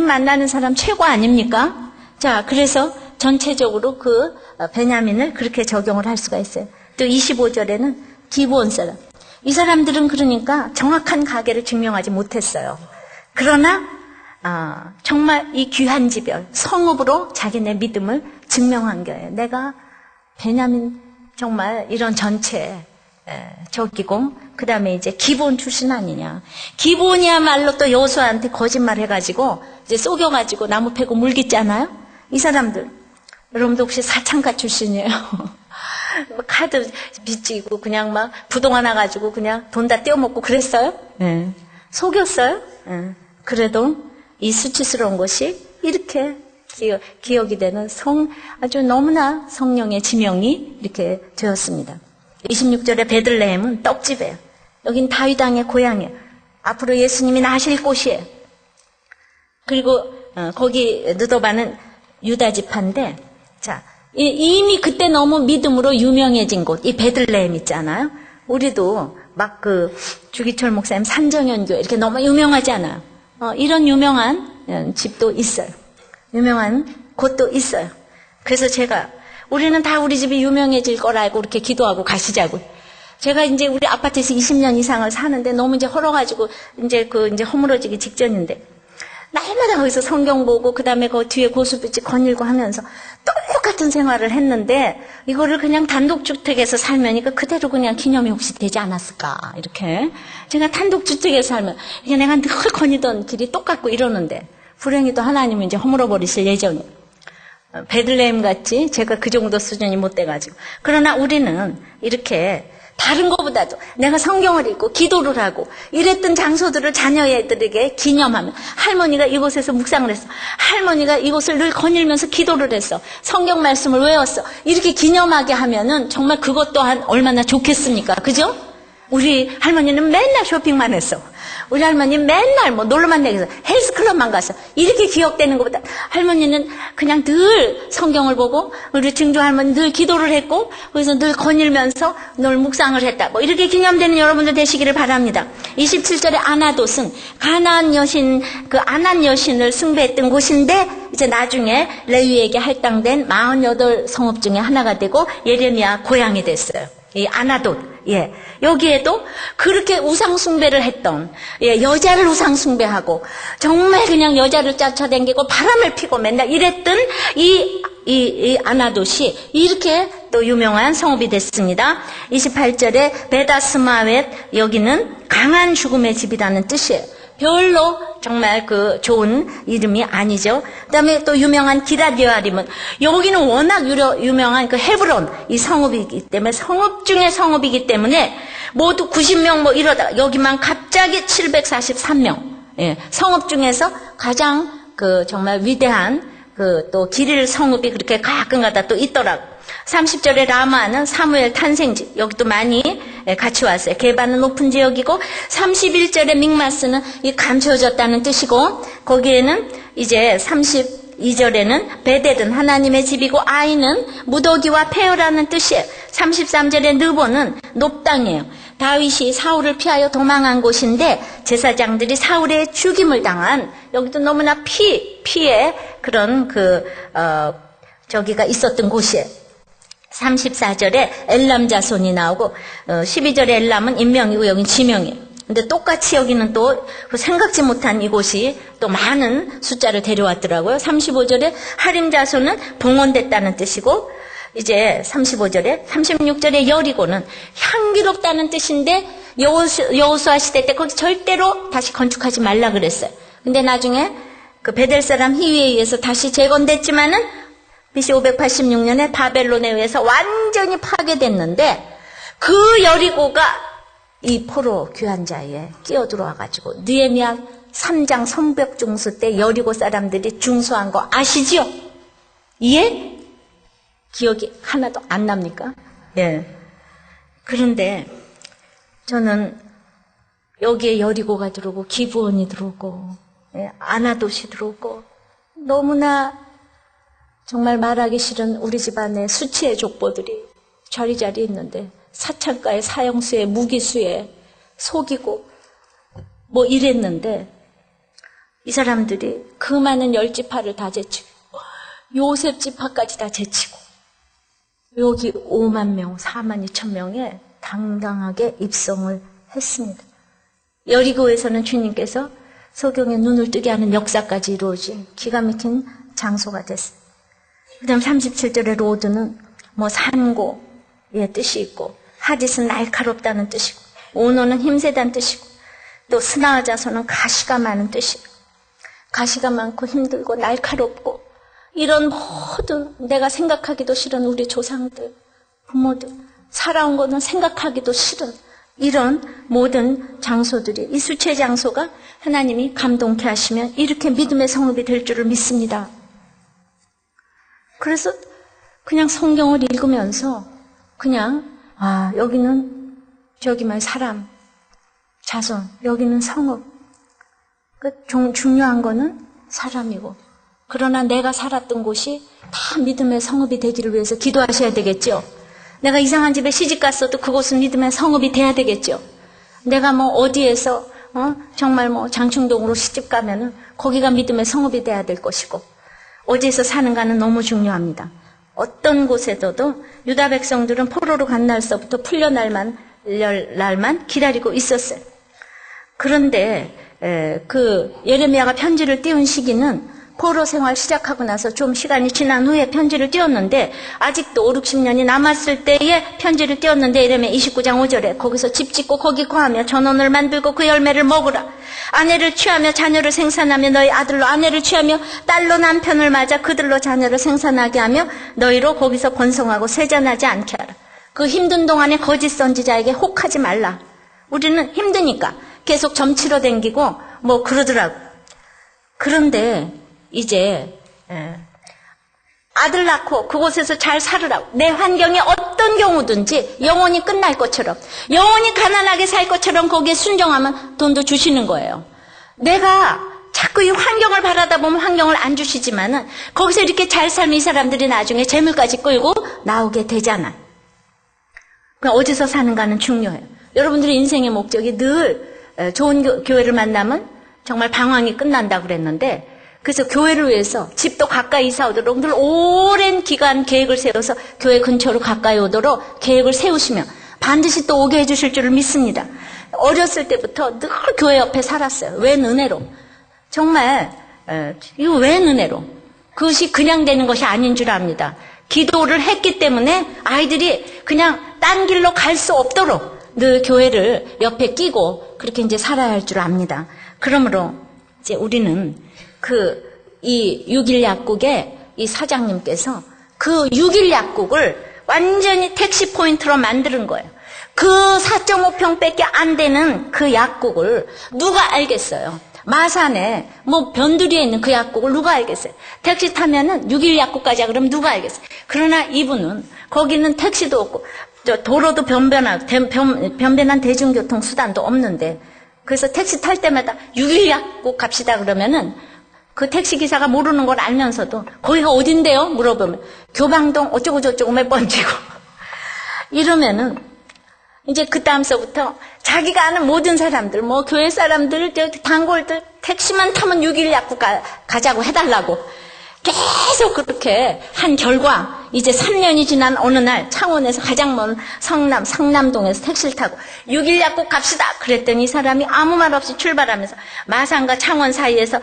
만나는 사람 최고 아닙니까? 자, 그래서 전체적으로 그 베냐민을 그렇게 적용을 할 수가 있어요. 또 25절에는 기브온 사람. 이 사람들은 그러니까 정확한 가계를 증명하지 못했어요. 그러나 정말 이 귀한 지별, 성읍으로 자기네 믿음을 증명한 거예요. 내가 베냐민 정말 이런 전체 적이고, 그 다음에 이제 기브온 출신 아니냐. 기브온이야말로 또 여호수아한테 거짓말 해가지고 이제 속여가지고 나무 패고 물겠잖아요. 이 사람들 여러분도 혹시 사창가 출신이에요? 카드 빚지고 그냥 막 부동 하나 가지고 그냥 돈 다 떼어먹고 그랬어요? 네. 속였어요? 네. 그래도 이 수치스러운 것이 이렇게 기억이 되는 아주 너무나 성령의 지명이 이렇게 되었습니다. 26절에 베들레헴은 떡집이에요. 여긴 다윗 왕의 고향이에요. 앞으로 예수님이 나실 곳이에요. 그리고 거기 느도바는 유다 지파인데, 자, 이미 그때 너무 믿음으로 유명해진 곳, 이 베들레헴 있잖아요. 우리도 막 주기철 목사님 산정연교회 이렇게 너무 유명하지 않아요. 이런 유명한 집도 있어요. 유명한 곳도 있어요. 그래서 우리는 다 우리 집이 유명해질 걸 알고 이렇게 기도하고 가시자고. 제가 이제 우리 아파트에서 20년 이상을 사는데 너무 이제 헐어가지고 이제 허물어지기 직전인데, 날마다 거기서 성경 보고 그다음에 그 뒤에 고수빛이 거닐고 하면서 똑같은 생활을 했는데, 이거를 그냥 단독주택에서 살면 이거 그대로 그냥 기념이 혹시 되지 않았을까, 이렇게. 제가 단독주택에서 살면 이게 내가 늘 거니던 길이 똑같고 이러는데, 불행히도 하나님은 이제 허물어 버리실 예정이에요. 베들레헴 같이 제가 그 정도 수준이 못 돼가지고. 그러나 우리는 이렇게 다른 것보다도 내가 성경을 읽고 기도를 하고 이랬던 장소들을 자녀애들에게 기념하면, 할머니가 이곳에서 묵상을 했어, 할머니가 이곳을 늘 거닐면서 기도를 했어, 성경 말씀을 외웠어, 이렇게 기념하게 하면은 정말 그것 또한 얼마나 좋겠습니까? 그죠? 우리 할머니는 맨날 쇼핑만 했어. 우리 할머니는 맨날 놀러만 다녀서 헬스클럽만 갔어. 이렇게 기억되는 것보다 할머니는 그냥 늘 성경을 보고, 우리 증조 할머니 늘 기도를 했고, 그래서 늘 거닐면서 늘 묵상을 했다. 이렇게 기념되는 여러분들 되시기를 바랍니다. 27절에 아나돗은 가나안 여신, 그 아난 여신을 숭배했던 곳인데, 이제 나중에 레위에게 할당된 48 성읍 중에 하나가 되고 예레미야 고향이 됐어요. 이 아나돗. 예. 여기에도 그렇게 우상숭배를 했던, 여자를 우상숭배하고, 정말 그냥 여자를 쫓아다니고 바람을 피고 맨날 이랬던 이 아나돗이 이렇게 또 유명한 성읍이 됐습니다. 28절에 베다스마웻, 여기는 강한 죽음의 집이라는 뜻이에요. 별로 정말 좋은 이름이 아니죠. 그 다음에 또 유명한 기럇여아림은, 여기는 워낙 유명한 헤브론, 이 성읍이기 때문에, 성읍 중에 성읍이기 때문에 모두 90명 이러다가 여기만 갑자기 743명. 예, 성읍 중에서 가장 정말 위대한 또 기릴 성읍이 그렇게 가끔가다 또 있더라고. 30절에 라마는 사무엘 탄생지, 여기도 많이 같이 왔어요. 개반은 높은 지역이고, 31절에 믹마스는 이 감춰졌다는 뜻이고, 거기에는 이제 32절에는 베델은 하나님의 집이고, 아이는 무더기와 폐허라는 뜻이에요. 33절에 느보는 높당이에요. 다윗이 사울을 피하여 도망한 곳인데, 제사장들이 사울의 죽임을 당한, 여기도 너무나 피의 그런 저기가 있었던 곳이에요. 34절에 엘람 자손이 나오고, 12절에 엘람은 인명이고 여긴 지명이에요. 근데 똑같이 여기는 또 생각지 못한 이곳이 또 많은 숫자를 데려왔더라고요. 35절에 하림 자손은 봉헌됐다는 뜻이고, 이제 35절에, 36절에 여리고는 향기롭다는 뜻인데, 여호수아 시대 때 거기 절대로 다시 건축하지 말라 그랬어요. 근데 나중에 베델 사람 희위에 의해서 다시 재건됐지만은 BC 586년에 바벨론에 의해서 완전히 파괴됐는데, 그 여리고가 이 포로 귀한 자에 끼어들어와가지고 느헤미야 3장 성벽 중수 때 여리고 사람들이 중수한 거 아시지요? 예? 기억이 하나도 안 납니까? 예. 그런데 저는 여기에 여리고가 들어오고 기브온이 들어오고, 아나돗이 들어오고, 너무나 정말 말하기 싫은 우리 집안의 수치의 족보들이 자리자리 있는데, 사창가에 사형수에 무기수에 속이고 뭐 이랬는데 이 사람들이 그 많은 10지파를 다 제치고 요셉 지파까지 다 제치고 여기 5만 명, 4만 2천 명에 당당하게 입성을 했습니다. 여리고에서는 주님께서 소경의 눈을 뜨게 하는 역사까지 이루어진 기가 막힌 장소가 됐어요. 그 다음 37절의 로드는 뭐 산고의 뜻이 있고, 하짓은 날카롭다는 뜻이고, 오노는 힘세다는 뜻이고, 또 스나자소는 가시가 많은 뜻이고, 가시가 많고 힘들고 날카롭고, 이런 모든 내가 생각하기도 싫은 우리 조상들, 부모들, 살아온 거는 생각하기도 싫은 이런 모든 장소들이, 이 수치의 장소가 하나님이 감동케 하시면 이렇게 믿음의 성읍이 될 줄을 믿습니다. 그래서 그냥 성경을 읽으면서 그냥 여기는 저기만 사람, 자손, 여기는 성읍. 중요한 거는 사람이고, 그러나 내가 살았던 곳이 다 믿음의 성읍이 되기를 위해서 기도하셔야 되겠죠. 내가 이상한 집에 시집 갔어도 그곳은 믿음의 성읍이 돼야 되겠죠. 내가 뭐 어디에서 정말 뭐 장충동으로 시집 가면은 거기가 믿음의 성읍이 돼야 될 것이고, 어디에서 사는가는 너무 중요합니다. 어떤 곳에서도 유다 백성들은 포로로 간 날서부터 풀려날만 기다리고 있었어요. 그런데 그 예레미야가 편지를 띄운 시기는 포로 생활 시작하고 나서 좀 시간이 지난 후에 편지를 띄웠는데, 아직도 5, 60년이 남았을 때에 편지를 띄웠는데, 예레미야 29장 5절에 거기서 집 짓고 거기 거하며 전원을 만들고 그 열매를 먹으라. 아내를 취하며 자녀를 생산하며 너희 아들로 아내를 취하며 딸로 남편을 맞아 그들로 자녀를 생산하게 하며 너희로 거기서 번성하고 세잔하지 않게 하라. 그 힘든 동안에 거짓 선지자에게 혹하지 말라. 우리는 힘드니까 계속 점치러 댕기고 뭐 그러더라고. 그런데 이제 아들 낳고 그곳에서 잘 살으라고, 내 환경이 어떤 경우든지 영원히 끝날 것처럼, 영원히 가난하게 살 것처럼 거기에 순종하면 돈도 주시는 거예요. 내가 자꾸 이 환경을 바라다 보면 환경을 안 주시지만은 거기서 이렇게 잘 살면 이 사람들이 나중에 재물까지 끌고 나오게 되잖아. 그러니까 어디서 사는가는 중요해요. 여러분들의 인생의 목적이 늘 좋은 교회를 만나면 정말 방황이 끝난다고 그랬는데, 그래서 교회를 위해서 집도 가까이 이사 오도록 늘 오랜 기간 계획을 세워서 교회 근처로 가까이 오도록 계획을 세우시면 반드시 또 오게 해주실 줄을 믿습니다. 어렸을 때부터 늘 교회 옆에 살았어요. 웬 은혜로. 정말 이거 웬 은혜로. 그것이 그냥 되는 것이 아닌 줄 압니다. 기도를 했기 때문에 아이들이 그냥 딴 길로 갈 수 없도록 늘 교회를 옆에 끼고 그렇게 이제 살아야 할 줄 압니다. 그러므로 이제 우리는 이 6일 약국의 이 사장님께서 그 6일 약국을 완전히 택시 포인트로 만드는 거예요. 그 4.5평밖에 안 되는 그 약국을 누가 알겠어요? 마산에 뭐 변두리에 있는 그 약국을 누가 알겠어요? 택시 타면은 6일 약국까지 하 그러면 누가 알겠어요? 그러나 이분은 거기는 택시도 없고 도로도 변변한 대중교통 수단도 없는데, 그래서 택시 탈 때마다 6일 약국 갑시다 그러면은 그 택시기사가 모르는 걸 알면서도 거기가 어딘데요? 물어보면 교방동 어쩌고 저쩌고 몇 번지고 이러면은 이제 그 다음서부터 자기가 아는 모든 사람들, 뭐 교회 사람들, 단골들 택시만 타면 6일 약국 가자고 해달라고 계속 그렇게 한 결과, 이제 3년이 지난 어느 날 창원에서 가장 먼 상남동에서 택시를 타고 6일 약국 갑시다 그랬더니 이 사람이 아무 말 없이 출발하면서 마산과 창원 사이에서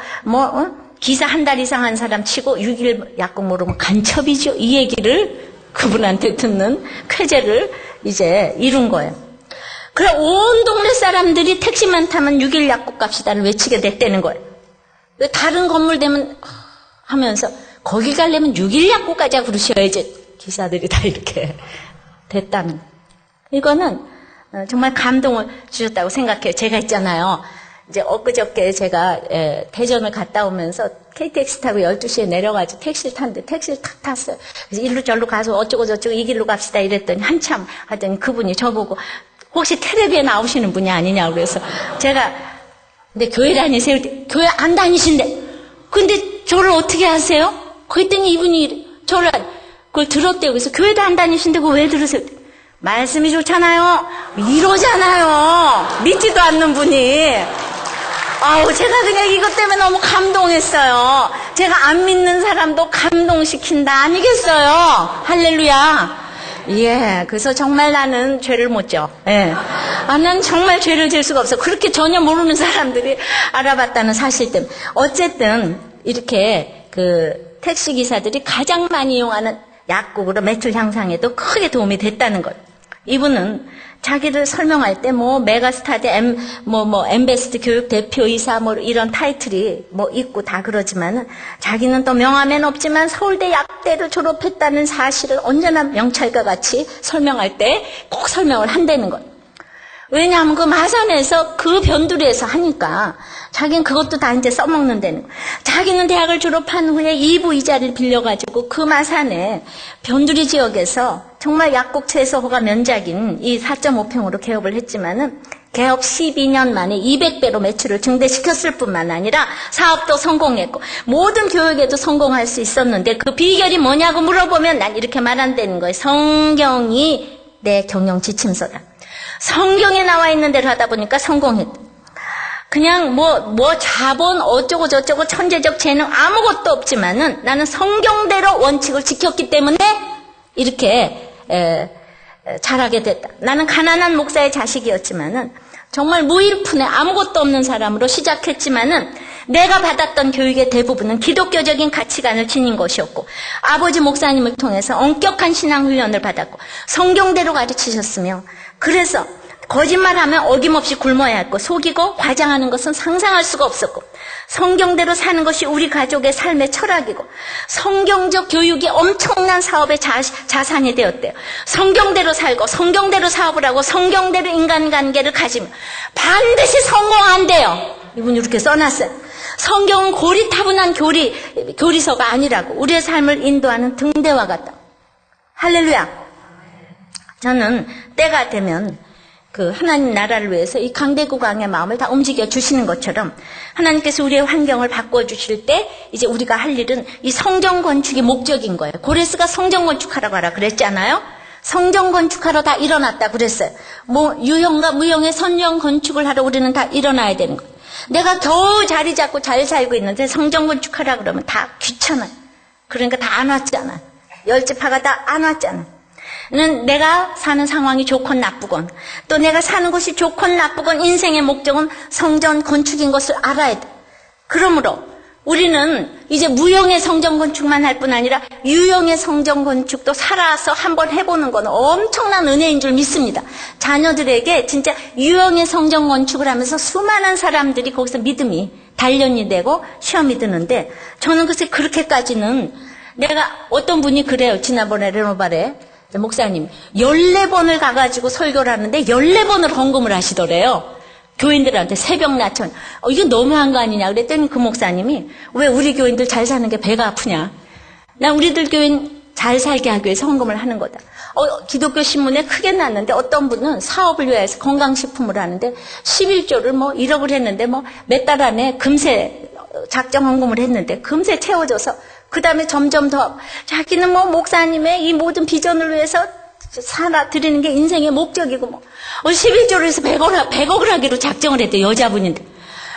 기사 한 달 이상 한 사람 치고 6일 약국 모르면 간첩이죠. 이 얘기를 그분한테 듣는 쾌재를 이제 이룬 거예요. 그래 온 동네 사람들이 택시만 타면 6일 약국 갑시다를 외치게 됐다는 거예요. 다른 건물 되면 하면서 거기 가려면 6일 약국 가자 그러셔야지. 기사들이 다 이렇게 됐다는. 이거는 정말 감동을 주셨다고 생각해요. 제가 있잖아요. 이제 엊그저께 제가 대전을 갔다 오면서 KTX 타고 12시에 내려가지고 택시를 탔는데 택시를 탁 탔어요. 그래서 일로 절로 가서 어쩌고 저쩌고 이 길로 갑시다 이랬더니 한참 하더니 그분이 저보고 혹시 텔레비에 나오시는 분이 아니냐고 그래서 제가 근데 교회 다니세요? 교회 안 다니신대. 근데 저를 어떻게 아세요? 그랬더니 이분이 저를 그걸 들었대요. 그래서 교회도 안 다니신데 그거 왜 들으세요? 말씀이 좋잖아요. 이러잖아요. 믿지도 않는 분이. 아우, 제가 그냥 이것 때문에 너무 감동했어요. 제가 안 믿는 사람도 감동시킨다 아니겠어요? 할렐루야. 예, 그래서 정말 나는 죄를 못 져. 예. 난 정말 죄를 질 수가 없어. 그렇게 전혀 모르는 사람들이 알아봤다는 사실 때문에. 어쨌든, 이렇게 택시기사들이 가장 많이 이용하는 약국으로 매출 향상에도 크게 도움이 됐다는 거예요. 이분은 자기를 설명할 때 메가스타드 엠베스트 교육 대표이사 이런 타이틀이 있고 다 그러지만은 자기는 또 명함엔 없지만 서울대 약대를 졸업했다는 사실을 언제나 명찰과 같이 설명할 때 꼭 설명을 한다는 거예요. 왜냐하면 그 마산에서 그 변두리에서 하니까 자기는 그것도 다 이제 써먹는다는 거예요. 자기는 대학을 졸업한 후에 2부 이자를 빌려가지고 그 마산에 변두리 지역에서 정말 약국 채소 허가 면적인 이 4.5평으로 개업을 했지만은 개업 12년 만에 200배로 매출을 증대시켰을 뿐만 아니라 사업도 성공했고 모든 교육에도 성공할 수 있었는데 그 비결이 뭐냐고 물어보면 난 이렇게 말한다는 거예요. 성경이 내 경영 지침서다. 성경에 나와 있는 대로 하다 보니까 성공했다. 그냥 자본 어쩌고 저쩌고 천재적 재능 아무것도 없지만은 나는 성경대로 원칙을 지켰기 때문에 이렇게 잘하게 됐다. 나는 가난한 목사의 자식이었지만은 정말 무일푼에 아무것도 없는 사람으로 시작했지만은 내가 받았던 교육의 대부분은 기독교적인 가치관을 지닌 것이었고 아버지 목사님을 통해서 엄격한 신앙 훈련을 받았고 성경대로 가르치셨으며 그래서 거짓말하면 어김없이 굶어야 했고 속이고 과장하는 것은 상상할 수가 없었고 성경대로 사는 것이 우리 가족의 삶의 철학이고 성경적 교육이 엄청난 사업의 자산이 되었대요. 성경대로 살고 성경대로 사업을 하고 성경대로 인간관계를 가지면 반드시 성공한대요. 이분이 이렇게 써놨어요. 성경은 고리타분한 교리서가 아니라고 우리의 삶을 인도하는 등대와 같다. 할렐루야. 저는 때가 되면 하나님 나라를 위해서 이 강대국왕의 마음을 다 움직여 주시는 것처럼 하나님께서 우리의 환경을 바꿔주실 때 이제 우리가 할 일은 이 성전 건축이 목적인 거예요. 고레스가 성전 건축하라고 하라 그랬잖아요. 성전 건축하러 다 일어났다 그랬어요. 유형과 무형의 선령 건축을 하러 우리는 다 일어나야 되는 거예요. 내가 겨우 자리 잡고 잘 살고 있는데 성전 건축하라 그러면 다 귀찮아요. 그러니까 다 안 왔잖아. 열지파가 다 안 왔잖아. 내가 사는 상황이 좋건 나쁘건 또 내가 사는 곳이 좋건 나쁘건 인생의 목적은 성전 건축인 것을 알아야 돼. 그러므로 우리는 이제 무형의 성전 건축만 할 뿐 아니라 유형의 성전 건축도 살아서 한번 해보는 건 엄청난 은혜인 줄 믿습니다. 자녀들에게 진짜 유형의 성전 건축을 하면서 수많은 사람들이 거기서 믿음이 단련이 되고 시험이 드는데 저는 글쎄 그렇게까지는 내가 어떤 분이 그래요. 지난번에 레노발에 목사님 14번을 가가지고 설교를 하는데 14번을 헌금을 하시더래요. 교인들한테 새벽 낮천. 이거 너무한 거 아니냐 그랬더니 그 목사님이 왜 우리 교인들 잘 사는 게 배가 아프냐. 난 우리들 교인 잘 살게 하기 위해서 헌금을 하는 거다. 기독교 신문에 크게 났는데 어떤 분은 사업을 위해서 건강식품을 하는데 11조를 1억을 했는데 몇 달 안에 금세 작정 헌금을 했는데 금세 채워져서 그 다음에 점점 더 자기는 목사님의 이 모든 비전을 위해서 살아드리는 게 인생의 목적이고 11조를 해서 100억을 하기로 작정을 했대요. 여자분인데.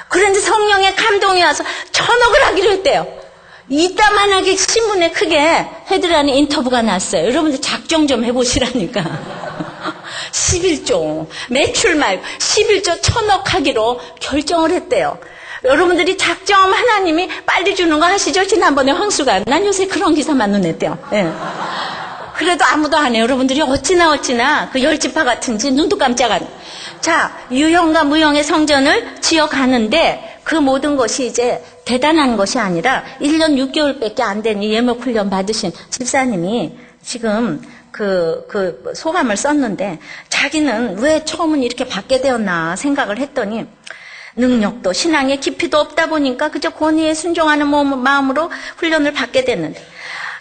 그런데 성령의 감동이 와서 1000억을 하기로 했대요. 이따만하게 신문에 크게 헤드라인 인터뷰가 났어요. 여러분들 작정 좀 해보시라니까. 11조 매출 말고 11조 1000억 하기로 결정을 했대요. 여러분들이 작정 하나님이 빨리 주는 거 아시죠? 지난번에 황수가 난 요새 그런 기사만 눈에 띄어. 예. 그래도 아무도 안 해요. 여러분들이 어찌나 그 열지파 같은지 눈도 깜짝 안. 자, 유형과 무형의 성전을 지어가는데 그 모든 것이 이제 대단한 것이 아니라 1년 6개월밖에 안 된 이 예목 훈련 받으신 집사님이 지금 그 소감을 썼는데 자기는 왜 처음은 이렇게 받게 되었나 생각을 했더니 능력도 신앙의 깊이도 없다 보니까 그저 권위에 순종하는 마음으로 훈련을 받게 됐는데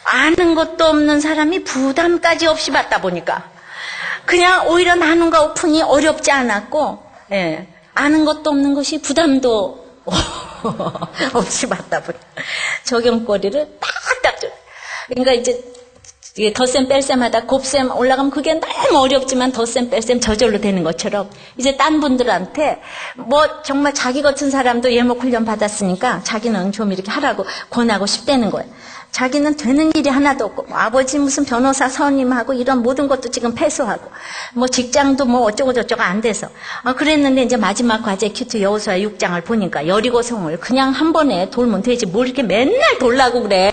아는 것도 없는 사람이 부담까지 없이 받다 보니까 그냥 오히려 나눔과 오픈이 어렵지 않았고 아는 것도 없는 것이 부담도 없이 받다 보니까 적용거리를 딱딱 줘. 그러니까 이제 이게 덧셈 뺄셈하다 곱셈 올라가면 그게 너무 어렵지만 덧셈 뺄셈 저절로 되는 것처럼 이제 딴 분들한테 뭐 정말 자기 같은 사람도 예목 훈련 받았으니까 자기는 좀 이렇게 하라고 권하고 싶다는 거예요. 자기는 되는 일이 하나도 없고 뭐 아버지 무슨 변호사 선임하고 이런 모든 것도 지금 패소하고 뭐 직장도 뭐 어쩌고 저쩌고 안 돼서 그랬는데 이제 마지막 과제 큐트 여호수아 6장을 보니까 여리고성을 그냥 한 번에 돌면 되지 뭘 이렇게 맨날 돌라고 그래.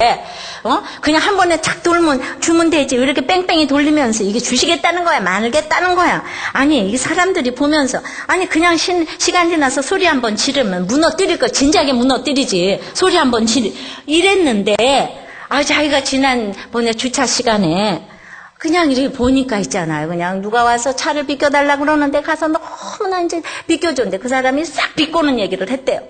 그냥 한 번에 탁 돌면 주면 되지 왜 이렇게 뺑뺑이 돌리면서 이게 주시겠다는 거야 말겠다는 거야. 아니 이 사람들이 보면서 아니 그냥 시간 지나서 소리 한번 지르면 무너뜨릴 거 진작에 무너뜨리지 소리 한번 이랬는데 자기가 지난번에 주차 시간에 그냥 이렇게 보니까 있잖아요. 그냥 누가 와서 차를 비켜달라고 그러는데 가서 너무나 이제 비켜줬는데 그 사람이 싹 비꼬는 얘기를 했대요.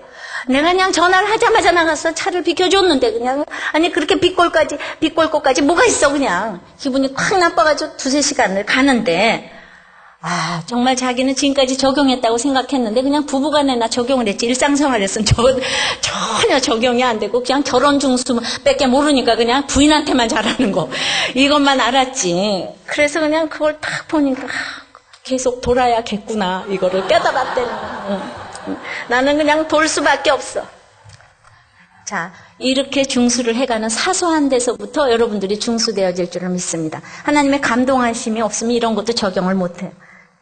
내가 그냥 전화를 하자마자 나가서 차를 비켜줬는데 그냥 아니 그렇게 비꼴 것까지 뭐가 있어 그냥 기분이 확 나빠가지고 2-3시간을 가는데 정말 자기는 지금까지 적용했다고 생각했는데 그냥 부부간에나 적용을 했지 일상생활에서는 전혀 적용이 안 되고 그냥 결혼 중수밖에 모르니까 그냥 부인한테만 잘하는 거 이것만 알았지. 그래서 그냥 그걸 딱 보니까 계속 돌아야겠구나 이거를 깨달았다는 거야. 나는 그냥 돌 수밖에 없어. 자, 이렇게 중수를 해가는 사소한 데서부터 여러분들이 중수되어질 줄을 믿습니다. 하나님의 감동하심이 없으면 이런 것도 적용을 못해요.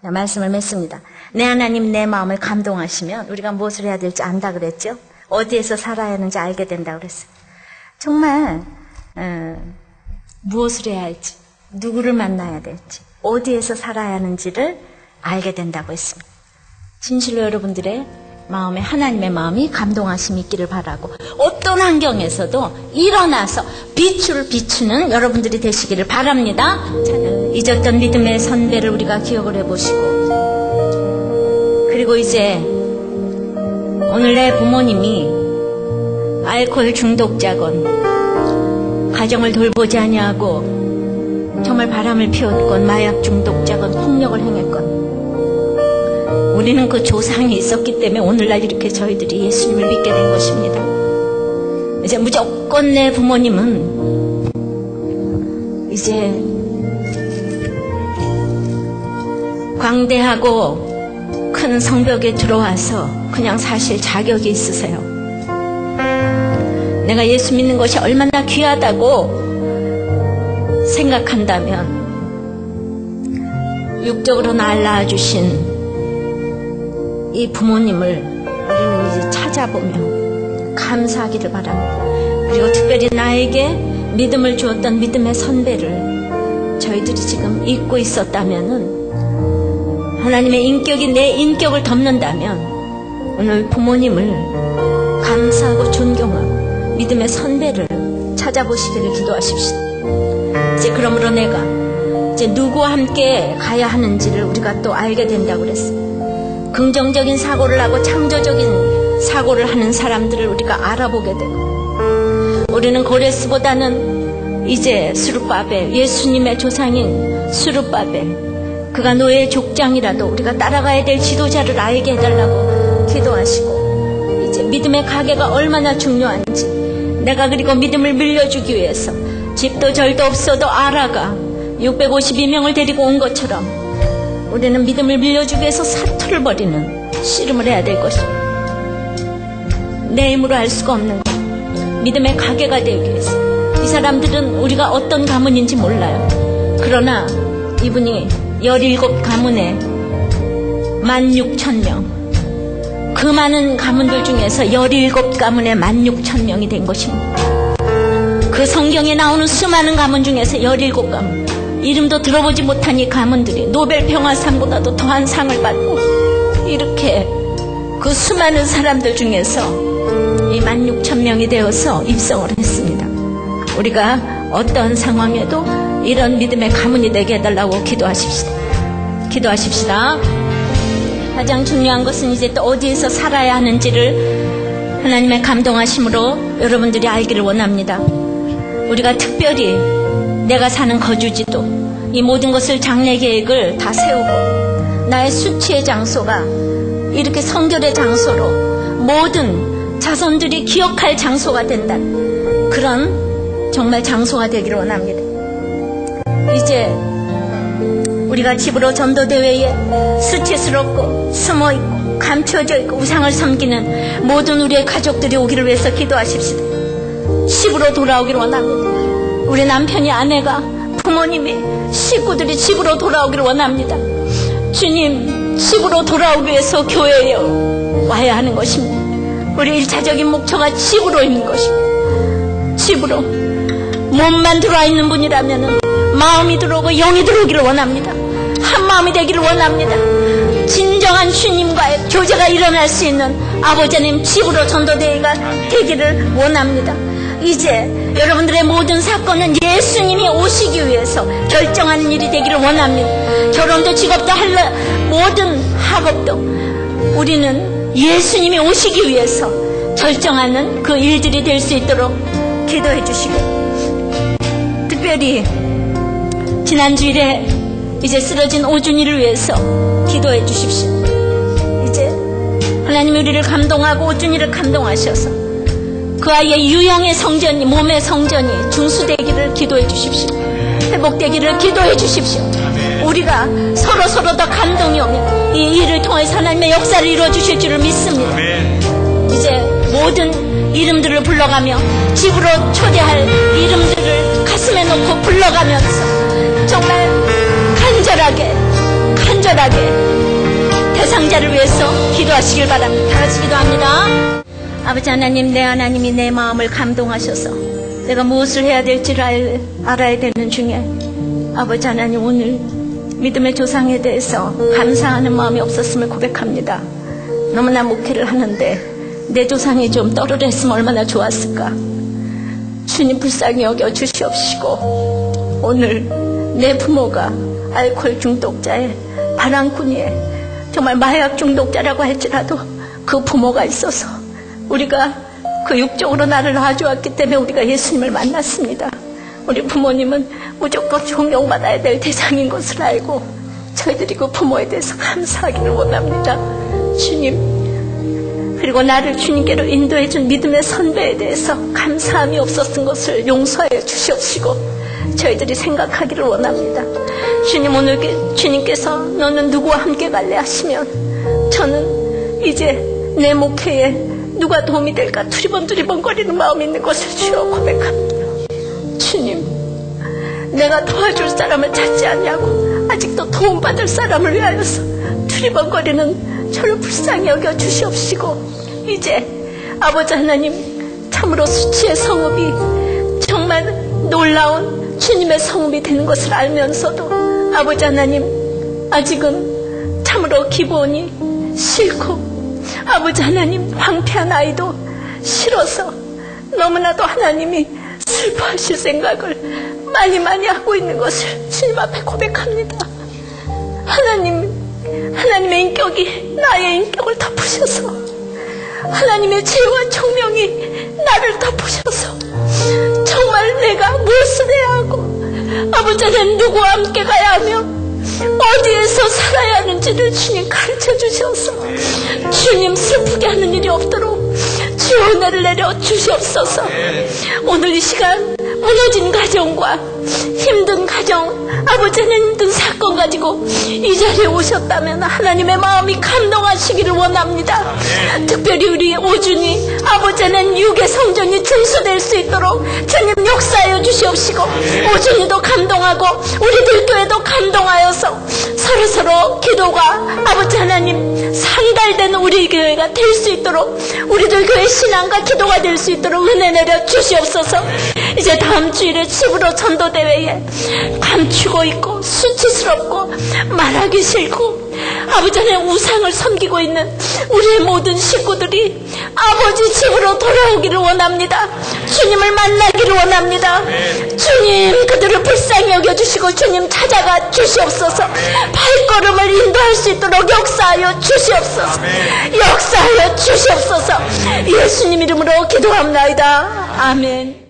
말씀을 맺습니다. 내 하나님 내 마음을 감동하시면 우리가 무엇을 해야 될지 안다 그랬죠. 어디에서 살아야 하는지 알게 된다 그랬어요. 정말 무엇을 해야 할지 누구를 만나야 될지 어디에서 살아야 하는지를 알게 된다고 했습니다. 진실로 여러분들의 마음에 하나님의 마음이 감동하심이 있기를 바라고 어떤 환경에서도 일어나서 빛을 비추는 여러분들이 되시기를 바랍니다. 잊었던 믿음의 선배를 우리가 기억을 해보시고 그리고 이제 오늘 내 부모님이 알코올 중독자건 가정을 돌보지 아니하고 정말 바람을 피웠건 마약 중독자건 폭력을 행했건 우리는 그 조상이 있었기 때문에 오늘날 이렇게 저희들이 예수님을 믿게 된 것입니다. 이제 무조건 내 부모님은 이제 광대하고 큰 성벽에 들어와서 그냥 사실 자격이 있으세요. 내가 예수 믿는 것이 얼마나 귀하다고 생각한다면 육적으로 날 낳아주신 이 부모님을 우리는 이제 찾아보며 감사하기를 바랍니다. 그리고 특별히 나에게 믿음을 주었던 믿음의 선배를 저희들이 지금 잊고 있었다면은 하나님의 인격이 내 인격을 덮는다면 오늘 부모님을 감사하고 존경하고 믿음의 선배를 찾아보시기를 기도하십시오. 이제 그러므로 내가 이제 누구와 함께 가야 하는지를 우리가 또 알게 된다고 그랬어요. 긍정적인 사고를 하고 창조적인 사고를 하는 사람들을 우리가 알아보게 되고 우리는 고레스보다는 이제 스룹바벨 예수님의 조상인 스룹바벨 그가 노예의 족장이라도 우리가 따라가야 될 지도자를 알게 해달라고 기도하시고 이제 믿음의 가게가 얼마나 중요한지 내가 그리고 믿음을 밀려주기 위해서 집도 절도 없어도 알아가 652명을 데리고 온 것처럼 우리는 믿음을 밀려주기 위해서 사투를 벌이는 씨름을 해야 될 것입니다. 내 힘으로 할 수가 없는 것. 믿음의 가게가 되기 위해서. 이 사람들은 우리가 어떤 가문인지 몰라요. 그러나 이분이 17가문에 16,000명. 그 많은 가문들 중에서 17가문에 16,000명이 된 것입니다. 그 성경에 나오는 수많은 가문 중에서 17가문. 이름도 들어보지 못한 이 가문들이 노벨 평화상보다도 더한 상을 받고 이렇게 그 수많은 사람들 중에서 이 16,000명이 되어서 입성을 했습니다. 우리가 어떤 상황에도 이런 믿음의 가문이 되게 해달라고 기도하십시다. 가장 중요한 것은 이제 또 어디에서 살아야 하는지를 하나님의 감동하심으로 여러분들이 알기를 원합니다. 우리가 특별히 내가 사는 거주지도 이 모든 것을 장래 계획을 다 세우고 나의 수치의 장소가 이렇게 성결의 장소로 모든 자손들이 기억할 장소가 된다는 그런 정말 장소가 되기를 원합니다. 이제 우리가 집으로 전도대회에 수치스럽고 숨어있고 감춰져 있고 우상을 섬기는 모든 우리의 가족들이 오기를 위해서 기도하십시다. 집으로 돌아오기를 원합니다. 우리 남편이, 아내가, 부모님이, 식구들이 집으로 돌아오기를 원합니다. 주님, 집으로 돌아오기 위해서 교회에 와야 하는 것입니다. 우리 1차적인 목표가 집으로 있는 것입니다. 집으로 몸만 들어와 있는 분이라면 마음이 들어오고 영이 들어오기를 원합니다. 한 마음이 되기를 원합니다. 진정한 주님과의 교제가 일어날 수 있는 아버지 하나님 집으로 전도대회가 되기를 원합니다. 이제 여러분들의 모든 사건은 예수님이 오시기 위해서 결정하는 일이 되기를 원합니다. 결혼도 직업도 모든 학업도 우리는 예수님이 오시기 위해서 결정하는 그 일들이 될 수 있도록 기도해 주시고, 특별히 지난주일에 이제 쓰러진 오준이를 위해서 기도해 주십시오. 이제 하나님이 우리를 감동하고 오준이를 감동하셔서 그 아이의 유형의 성전이, 몸의 성전이 중수되기를 기도해 주십시오. 회복되기를 기도해 주십시오. 우리가 서로 더 감동이 오면 이 일을 통해서 하나님의 역사를 이루어 주실 줄을 믿습니다. 이제 모든 이름들을 불러가며 집으로 초대할 이름들을 가슴에 놓고 불러가면서 정말 간절하게 대상자를 위해서 기도하시길 바랍니다. 다 같이 기도합니다. 아버지 하나님, 내 하나님이 내 마음을 감동하셔서 내가 무엇을 해야 될지를 알아야 되는 중에 아버지 하나님, 오늘 믿음의 조상에 대해서 감사하는 마음이 없었음을 고백합니다. 너무나 목회를 하는데 내 조상이 좀 떨어졌으면 얼마나 좋았을까. 주님 불쌍히 여겨 주시옵시고, 오늘 내 부모가 알코올 중독자에 바람꾼이에 정말 마약 중독자라고 할지라도 그 부모가 있어서 우리가 그 육적으로 나를 낳아주었기 때문에 우리가 예수님을 만났습니다. 우리 부모님은 무조건 존경받아야 될 대상인 것을 알고 저희들이 그 부모에 대해서 감사하기를 원합니다. 주님, 그리고 나를 주님께로 인도해준 믿음의 선배에 대해서 감사함이 없었던 것을 용서해 주시옵시고 저희들이 생각하기를 원합니다. 주님, 오늘 주님께서 너는 누구와 함께 갈래 하시면 저는 이제 내 목회에 누가 도움이 될까 두리번거리는 마음이 있는 것을 주여 고백합니다. 주님, 내가 도와줄 사람을 찾지 않냐고 아직도 도움받을 사람을 위하여서 두리번거리는 저를 불쌍히 여겨 주시옵시고, 이제 아버지 하나님, 참으로 수치의 성읍이 정말 놀라운 주님의 성읍이 되는 것을 알면서도 아버지 하나님, 아직은 참으로 기본이 싫고 아버지 하나님, 황폐한 아이도 싫어서 너무나도 하나님이 슬퍼하실 생각을 많이 하고 있는 것을 주님 앞에 고백합니다. 하나님의 인격이 나의 인격을 덮으셔서, 하나님의 지혜와 총명이 나를 덮으셔서 정말 내가 무엇을 해야 하고 아버지 하나님 누구와 함께 가야 하며 어디에서 살아야 하는지를 주님 가르쳐 주셔서 주님 슬프게 하는 일이 없도록 주의 은혜를 내려 주시옵소서. 오늘 이 시간 무너진 가정과 힘든 가정, 아버지 하나님 힘든 사건 가지고 이 자리에 오셨다면 하나님의 마음이 감동하시기를 원합니다. 특별히 우리 오준이 아버지 하나님 육의 성전이 중수될 수 있도록 주님 역사하여 주시옵시고, 오준이도 감동하고 우리들 교회도 감동하여서 서로 기도가 아버지 하나님 상달되는 우리 교회가 될 수 있도록, 우리들 교회 신앙과 기도가 될 수 있도록 은혜 내려 주시옵소서. 이제 다음 주일에 집으로 전도대회에 감추고 있고 수치스럽고 말하기 싫고 아버지 하나님 우상을 섬기고 있는 우리의 모든 식구들이 아버지 집으로 돌아오기를 원합니다. 주님을 만나기를 원합니다. 주님, 그들을 불쌍히 여겨주시고 주님 찾아가 주시옵소서. 발걸음을 인도할 수 있도록 역사하여 주시옵소서. 역사하여 주시옵소서. 예수님 이름으로 기도합니다. 아멘.